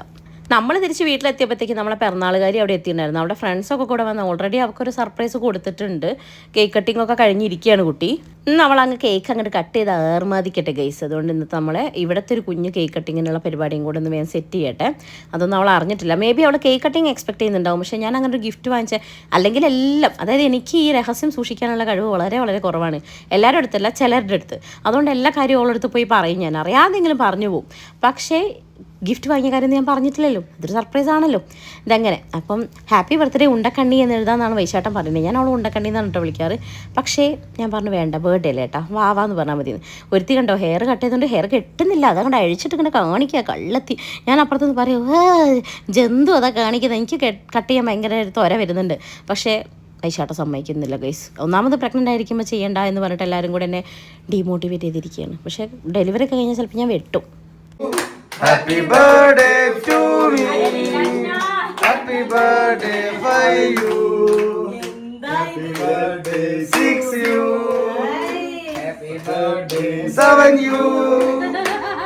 നമ്മൾ തിരിച്ച് വീട്ടിലെത്തിയപ്പോഴത്തേക്ക് നമ്മളെ പിറന്നാളുകാരി അവിടെ എത്തിയിട്ടുണ്ടായിരുന്നു. അവിടെ ഫ്രണ്ട്സൊക്കെ കൂടെ വന്ന് ഓൾറെഡി അവർക്കൊരു സർപ്രൈസ് കൊടുത്തിട്ടുണ്ട്. കേക്ക് കട്ടിംഗ് ഒക്കെ കഴിഞ്ഞിരിക്കുകയാണ് കുട്ടി. ഇന്ന് അവൾ അങ്ങ് കേക്ക് അങ്ങോട്ട് കട്ട് ചെയ്ത് ഏർമാദിക്കട്ടെ ഗൈസ്. അതുകൊണ്ട് ഇന്നത്തെ നമ്മളെ ഇവിടുത്തെ ഒരു കുഞ്ഞ് കേക്ക് കട്ടിങ്ങിനുള്ള പരിപാടിയും കൂടെ ഒന്ന് വേഗം സെറ്റ് ചെയ്യട്ടെ. അതൊന്നും അവൾ അറിഞ്ഞിട്ടില്ല. മേ ബി അവൾ കേക്ക് കട്ടിങ് എക്സ്പെക്ട് ചെയ്യുന്നുണ്ടാവും. പക്ഷേ ഞാൻ അങ്ങനെ ഒരു ഗിഫ്റ്റ് വാങ്ങിച്ച അല്ലെങ്കിൽ എല്ലാം, അതായത് എനിക്ക് ഈ രഹസ്യം സൂക്ഷിക്കാനുള്ള കഴിവ് വളരെ വളരെ കുറവാണ്. എല്ലാവരുടെ അടുത്തല്ല, ചിലരുടെ അടുത്ത്. അതുകൊണ്ട് എല്ലാ കാര്യവും അവളടുത്ത് പോയി പറയും. ഞാൻ അറിയാതെങ്കിലും പറഞ്ഞു പോകും. പക്ഷേ ഗിഫ്റ്റ് വാങ്ങിയ കാര്യം ഞാൻ പറഞ്ഞിട്ടില്ലല്ലോ, അതൊരു സർപ്രൈസ് ആണല്ലോ. ഇതങ്ങനെ. അപ്പം ഹാപ്പി ബർത്ത്ഡേ ഉണ്ടക്കണ്ണി എന്ന് എഴുതാമെന്നാണ് വൈശാട്ടൻ പറയുന്നത്. ഞാൻ അവൾ ഉണ്ടക്കണ്ണി എന്നാണ് കേട്ടോ വിളിക്കാറ്. പക്ഷേ ഞാൻ പറഞ്ഞു വേണ്ട, ബർത്ത്ഡേ അല്ലേ ഏട്ടാ, വാവാന്ന് പറഞ്ഞാൽ മതി. ഒരുത്തി കണ്ടോ ഹെയർ കട്ട് ചെയ്തുകൊണ്ട് ഹെയർ കെട്ടുന്നില്ല, അതുകൊണ്ട് അഴിച്ചിട്ട് ഇങ്ങനെ കാണിക്കുക കള്ളത്തി. ഞാൻ അപ്പുറത്തുനിന്ന് പറയും, ജന്തു അതാ കാണിക്കുന്നത്. എനിക്ക് കട്ട് ചെയ്യാൻ ഭയങ്കര ത്വര വരുന്നുണ്ട്. പക്ഷേ വൈശാട്ട സമ്മതിക്കുന്നില്ല ഗൈസ്. ഒന്നാമത് പ്രഗ്നൻ്റ് ആയിരിക്കുമ്പോൾ ചെയ്യണ്ട എന്ന് പറഞ്ഞിട്ട് എല്ലാവരും കൂടെ എന്നെ ഡീമോട്ടിവേറ്റ് ചെയ്തിരിക്കുകയാണ്. പക്ഷേ ഡെലിവറി ഒക്കെ കഴിഞ്ഞാൽ ചിലപ്പോൾ ഞാൻ വെട്ടും. Happy birthday to me. Happy birthday for you. Happy birthday 6 you. Happy birthday 7 you.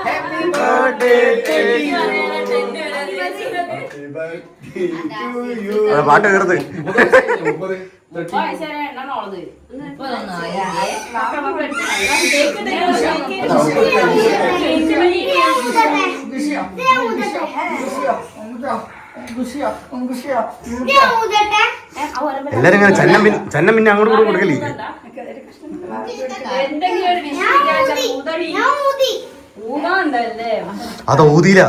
Happy birthday 8 you. Happy birthday to you. അതെ പാട്ട് കേറുത്. എല്ലാരും ഇങ്ങനെ ചന്നം പിന്നെ അങ്ങോട്ട് കൂടെ കൊടുക്കല്ലേ. അതോ ഊതിയില്ല.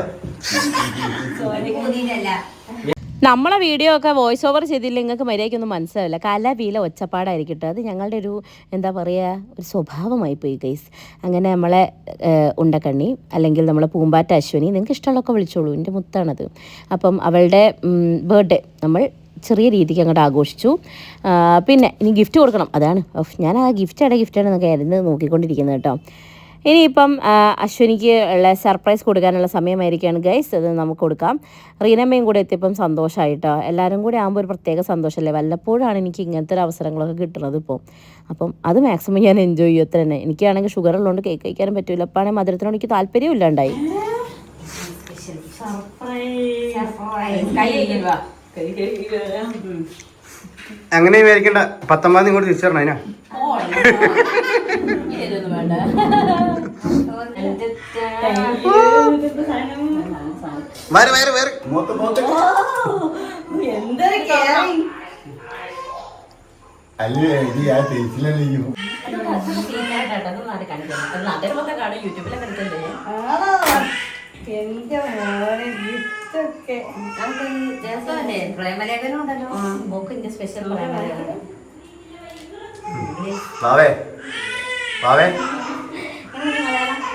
നമ്മളെ വീഡിയോ ഒക്കെ വോയിസ് ഓവർ ചെയ്തില്ല നിങ്ങൾക്ക് മര്യാദയ്ക്കൊന്നും മനസ്സിലാവില്ല. കലവീല ഒച്ചപ്പാടായിരിക്കും കേട്ടോ. അത് ഞങ്ങളുടെ ഒരു എന്താ പറയുക, ഒരു സ്വഭാവമായി പോയി ഗൈസ്. അങ്ങനെ നമ്മളെ ഉണ്ടക്കണ്ണി അല്ലെങ്കിൽ നമ്മളെ പൂമ്പാറ്റ അശ്വിനി, നിങ്ങൾക്ക് ഇഷ്ടമുള്ളതൊക്കെ വിളിച്ചോളൂ, എൻ്റെ മുത്താണത്. അപ്പം അവളുടെ ബർത്ത്ഡേ നമ്മൾ ചെറിയ രീതിക്ക് അങ്ങോട്ട് ആഘോഷിച്ചു. പിന്നെ ഇനി ഗിഫ്റ്റ് കൊടുക്കണം. അതാണ് ഞാൻ ആ ഗിഫ്റ്റാണ് എന്നൊക്കെ ആയിരുന്നു നോക്കിക്കൊണ്ടിരിക്കുന്നത് കേട്ടോ. ഇനിയിപ്പം അശ്വിനിക്ക് ഉള്ള സർപ്രൈസ് കൊടുക്കാനുള്ള സമയമായിരിക്കുകയാണ് ഗൈസ്. അത് നമുക്ക് കൊടുക്കാം. റീനമ്മയും കൂടെ എത്തിയപ്പം സന്തോഷമായിട്ടോ. എല്ലാവരും കൂടി ആകുമ്പോൾ ഒരു പ്രത്യേക സന്തോഷമല്ലേ. വല്ലപ്പോഴാണ് എനിക്ക് ഇങ്ങനത്തെ ഒരു അവസരങ്ങളൊക്കെ കിട്ടുന്നത് ഇപ്പോൾ. അപ്പം അത് മാക്സിമം ഞാൻ എൻജോയ് ചെയ്യും. അത്ര തന്നെ. എനിക്കാണെങ്കിൽ ഷുഗർ ഉള്ളതുകൊണ്ട് കേക്ക് കഴിക്കാനും പറ്റില്ല. അപ്പോൾ ആണെങ്കിൽ മധുരത്തിനോട് എനിക്ക് താല്പര്യം ഇല്ലാണ്ടായി. അങ്ങനെ വിചാരിക്കണ്ട. 19 ഇങ്ങോട്ട് തിരിച്ചു തരണം അതിനാ.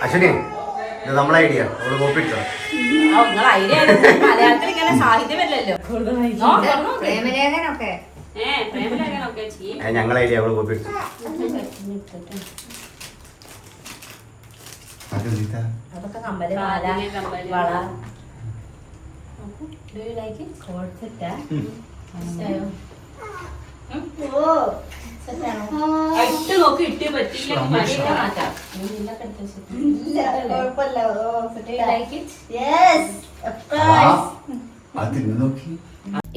അശ്വിനി, ഇത് നമ്മളെ ഐഡിയ. അവള് കോപ്പി ഇട്ടോ. മലയാളത്തിൽ ഇങ്ങനെ സാഹിത്യമല്ലല്ലോ. ഞങ്ങളെ ഐഡിയ. അവള് കോപ്പി ഇട്ടു. അതൊക്കെ കമ്മല്, മാല, വള. Do you like it? ഇട്ട് നോക്കി ഇട്ട് പറ്റില്ല. മാറ്റാം.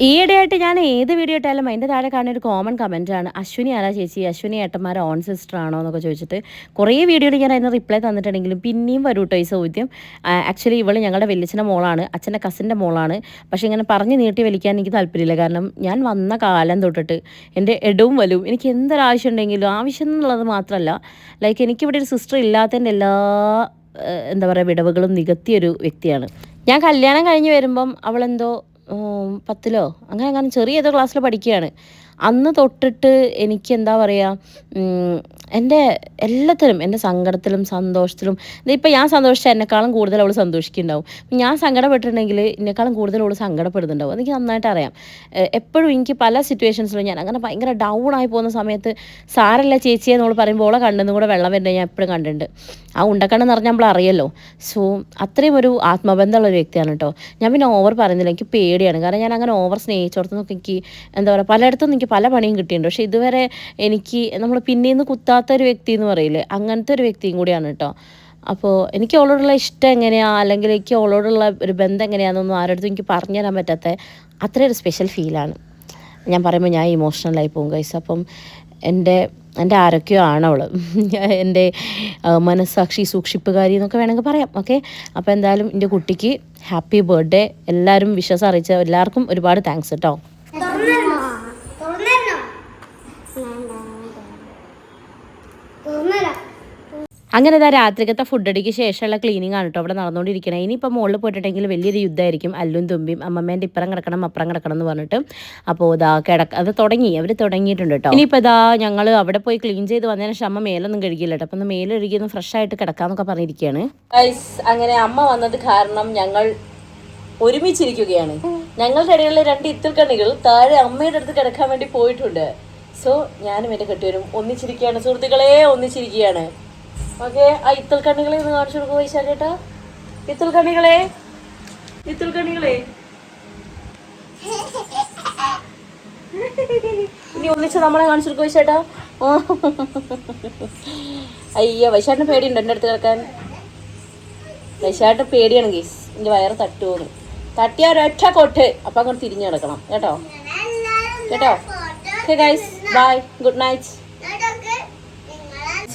ഈയിടെയായിട്ട് ഞാൻ ഏത് വീഡിയോ ഇട്ടാലും അതിൻ്റെ താഴെ കാണുന്ന ഒരു കോമൺ കമൻറ്റാണ്, അശ്വിനി ആരാ ചേച്ചി, അശ്വിനി ഏട്ടന്മാർ ഓൺ സിസ്റ്റർ ആണോ എന്നൊക്കെ ചോദിച്ചിട്ട്. കുറേ വീഡിയോയിൽ ഞാൻ അതിന് റിപ്ലൈ തന്നിട്ടുണ്ടെങ്കിലും പിന്നെയും വരും കേട്ടോ ഈ ചോദ്യം. ആക്ച്വലി ഇവൾ ഞങ്ങളുടെ വലിയച്ഛൻ്റെ മോളാണ്, അച്ഛൻ്റെ കസിൻ്റെ മോളാണ്. പക്ഷേ ഇങ്ങനെ പറഞ്ഞ് നീട്ടി വലിക്കാൻ എനിക്ക് താല്പര്യമില്ല. കാരണം ഞാൻ വന്ന കാലം തൊട്ടിട്ട് എൻ്റെ ഇടവും വലുവും എനിക്ക് എന്തൊരാവശ്യം ഉണ്ടെങ്കിലും, ആവശ്യം എന്നുള്ളത് മാത്രമല്ല, ലൈക്ക് എനിക്കിവിടെ ഒരു സിസ്റ്റർ ഇല്ലാത്തതിൻ്റെ എല്ലാ എന്താ പറയുക വിടവുകളും നികത്തിയൊരു വ്യക്തിയാണ് ഞാൻ. കല്യാണം കഴിഞ്ഞ് വരുമ്പം അവളെന്തോ 10ലോ അങ്ങനെ ചെറിയ ഏതോ ക്ലാസ്സിൽ പഠിക്കുകയാണ്. അന്ന് തൊട്ടിട്ട് എനിക്ക് എന്താ പറയുക, എൻ്റെ എല്ലാത്തിലും, എൻ്റെ സങ്കടത്തിലും സന്തോഷത്തിലും, ഇപ്പോൾ ഞാൻ സന്തോഷിച്ചാൽ എന്നെക്കാളും കൂടുതൽ അവൾ സന്തോഷിക്കുന്നുണ്ടാവും. ഞാൻ സങ്കടപ്പെട്ടിട്ടുണ്ടെങ്കിൽ എന്നെക്കാളും കൂടുതൽ അവൾ സങ്കടപ്പെടുന്നുണ്ടാവും. എനിക്ക് നന്നായിട്ട് അറിയാം. എപ്പോഴും എനിക്ക് പല സിറ്റുവേഷൻസിലും ഞാൻ അങ്ങനെ ഭയങ്കര ഡൗൺ ആയി പോകുന്ന സമയത്ത് സാരല്ല ചേച്ചിയെ നമ്മൾ പറയുമ്പോൾ ഓളെ കണ്ണെന്നും കൂടെ വെള്ളം വരുന്നത് ഞാൻ എപ്പോഴും കണ്ടിട്ടുണ്ട്. ആ ഉണ്ടക്കണ്ണെന്ന് പറഞ്ഞാൽ നമ്മൾ അറിയല്ലോ. സോ അത്രയും ഒരു ആത്മബന്ധമുള്ള ഒരു വ്യക്തിയാണ് കേട്ടോ. ഞാൻ പിന്നെ ഓവർ പറയുന്നില്ല, എനിക്ക് പേടിയാണ്. കാരണം ഞാൻ അങ്ങനെ ഓവർ സ്നേഹിച്ചോടത്തുനിന്നൊക്കെ എനിക്ക് എന്താ പറയുക, പലയിടത്തും എനിക്ക് പല പണിയും കിട്ടിയിട്ടുണ്ട്. പക്ഷേ ഇതുവരെ എനിക്ക് നമ്മൾ പിന്നീന്ന് കുത്താത്തൊരു വ്യക്തി എന്ന് പറയില്ലേ, അങ്ങനത്തെ ഒരു വ്യക്തിയും കൂടിയാണ് കേട്ടോ. അപ്പോൾ എനിക്ക് അവളോടുള്ള ഇഷ്ടം എങ്ങനെയാണ്, അല്ലെങ്കിൽ എനിക്ക് അവളോടുള്ള ഒരു ബന്ധം എങ്ങനെയാണെന്നൊന്നും ആരോടും എനിക്ക് പറഞ്ഞു തരാൻ പറ്റാത്ത അത്രയൊരു സ്പെഷ്യൽ ഫീലാണ്. ഞാൻ പറയുമ്പോൾ ഞാൻ ഇമോഷണലായി പോകും ഗൈസ്. അപ്പം എൻ്റെ ആരൊക്കെയോ ആണ് അവൾ, എൻ്റെ മനസ്സാക്ഷി സൂക്ഷിപ്പുകാരി എന്നൊക്കെ വേണമെങ്കിൽ പറയാം. ഓക്കെ, അപ്പോൾ എന്തായാലും എൻ്റെ കുട്ടിക്ക് ഹാപ്പി ബർത്ത്ഡേ. എല്ലാവരും വിശ്വാസം അറിയിച്ച എല്ലാവർക്കും ഒരുപാട് താങ്ക്സ് കേട്ടോ. അങ്ങനെ ഇതാ രാത്രിക്കത്തെ ഫുഡ് അടിക്ക് ശേഷമുള്ള ക്ലീനിങ് ആണ് കേട്ടോ അവിടെ നടന്നുകൊണ്ടിരിക്കണേ. ഇനിയിപ്പോൾ മുകളിൽ പോയിട്ടുണ്ടെങ്കിൽ വലിയൊരു യുദ്ധമായിരിക്കും. അല്ലും തുമ്പിയും അമ്മമ്മേൻ്റെ ഇപ്പുറം കിടക്കണം അപ്പുറം കിടക്കണം എന്ന് പറഞ്ഞിട്ട്. അപ്പോൾ ഇതാ അത് അവർ തുടങ്ങിയിട്ടുണ്ട് കേട്ടോ. ഇനിയിപ്പോൾ ഇതാ ഞങ്ങൾ അവിടെ പോയി ക്ലീൻ ചെയ്ത് വന്നതിന് ശേഷം അമ്മ മേലൊന്നും കഴുകിയില്ല കേട്ടോ. അപ്പം ഒന്ന് മേലെ കഴുകിയൊന്ന് ഫ്രഷ് ആയിട്ട് കിടക്കാമെന്നൊക്കെ പറഞ്ഞിരിക്കുകയാണ്. അങ്ങനെ അമ്മ വന്നത് കാരണം ഞങ്ങൾ ഒരുമിച്ചിരിക്കുകയാണ്. ഞങ്ങളുടെ ഇടയിലുള്ള 2 ഇത്തിൽക്കണ്ണികൾ താഴെ അമ്മയുടെ അടുത്ത് കിടക്കാൻ വേണ്ടി പോയിട്ടുണ്ട്. സോ ഞാനും എൻ്റെ കെട്ടിയവരും ഒന്നിച്ചിരിക്കുകയാണ് സുഹൃത്തുക്കളെ, ഒന്നിച്ചിരിക്കുകയാണ്. ഓക്കെ, ആ ഇത്തൽക്കണ്ണികളെ ഒന്ന് കാണിച്ചു കൊടുക്കുക വൈശാഖ ചേട്ടാ. ഇത്തൽക്കണ്ണികളെ ഇനി ഒന്നിച്ച് നമ്മളെ കാണിച്ചു കൊടുക്കുക വൈശാട്ടാ. അയ്യോ, വൈശാട്ടിന് പേടിയുണ്ട് എൻ്റെ അടുത്ത് കിടക്കാൻ. വൈശാട്ട് പേടിയാണ് ഗീസ്, എൻ്റെ വയറ് തട്ടുമെന്ന്. തട്ടിയ ഒരൊറ്റ കൊട്ട് അപ്പം അങ്ങോട്ട് തിരിഞ്ഞു കിടക്കണം കേട്ടോ. Okay guys, bye, good night.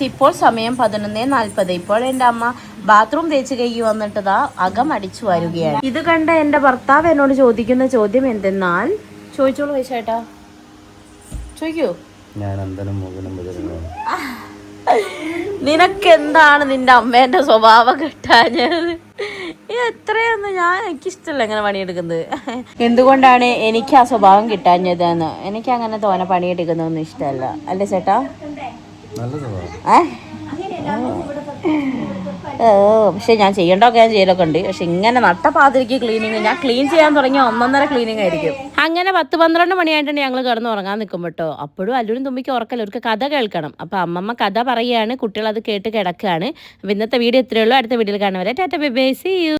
ഇപ്പോൾ സമയം 11:40. ഇപ്പോൾ എൻ്റെ അമ്മ ബാത്റൂം തേച്ച് കഴുകി വന്നിട്ടതാ അകം അടിച്ചു വരുകയാണ്. ഇത് കണ്ട എൻ്റെ ഭർത്താവ് എന്നോട് ചോദിക്കുന്ന ചോദ്യം എന്തെന്നാൽ, ചോദിച്ചോളൂ വൈശേട്ടാ, ചോദിക്കൂ. നിനക്കെന്താണ് നിന്റെ അമ്മേന്റെ സ്വഭാവം കിട്ടാഞ്ഞത്? എത്രയൊന്നും എനിക്കിഷ്ടമല്ല ഇങ്ങനെ പണിയെടുക്കുന്നത്. എന്തുകൊണ്ടാണ് എനിക്ക് ആ സ്വഭാവം കിട്ടാഞ്ഞതെന്ന്. എനിക്ക് അങ്ങനെ തോനെ പണിയെടുക്കുന്നതൊന്നും ഇഷ്ടമല്ല, അല്ലേ ചേട്ടാ? പക്ഷെ ഞാൻ ചെയ്യേണ്ടതൊക്കെ ഞാൻ ചെയ്യലൊക്കെ ഉണ്ട്. പക്ഷെ ഇങ്ങനെ നട്ടപ്പാതിരിക്ക് ക്ലീനിങ്, ഞാൻ ക്ലീൻ ചെയ്യാൻ തുടങ്ങിയ 1.5 ക്ലീനിങ് ആയിരിക്കും. അങ്ങനെ 10-12 മണിയായിട്ടുണ്ട് ഞങ്ങൾ കിടന്ന് ഉറങ്ങാൻ നിൽക്കും കേട്ടോ. അപ്പോഴും അല്ലുരും തുമ്പിക്ക് ഉറക്കല്ല, അവർക്ക് കഥ കേൾക്കണം. അപ്പോൾ അമ്മമ്മ കഥ പറയുകയാണ്, കുട്ടികൾ അത് കേട്ട് കിടക്കുകയാണ്. അപ്പോൾ ഇന്നത്തെ വീഡിയോ ഇത്രയേ ഉള്ളൂ. അടുത്ത വീഡിയോയിൽ കാണുന്നവരെ tata bye bye, see U.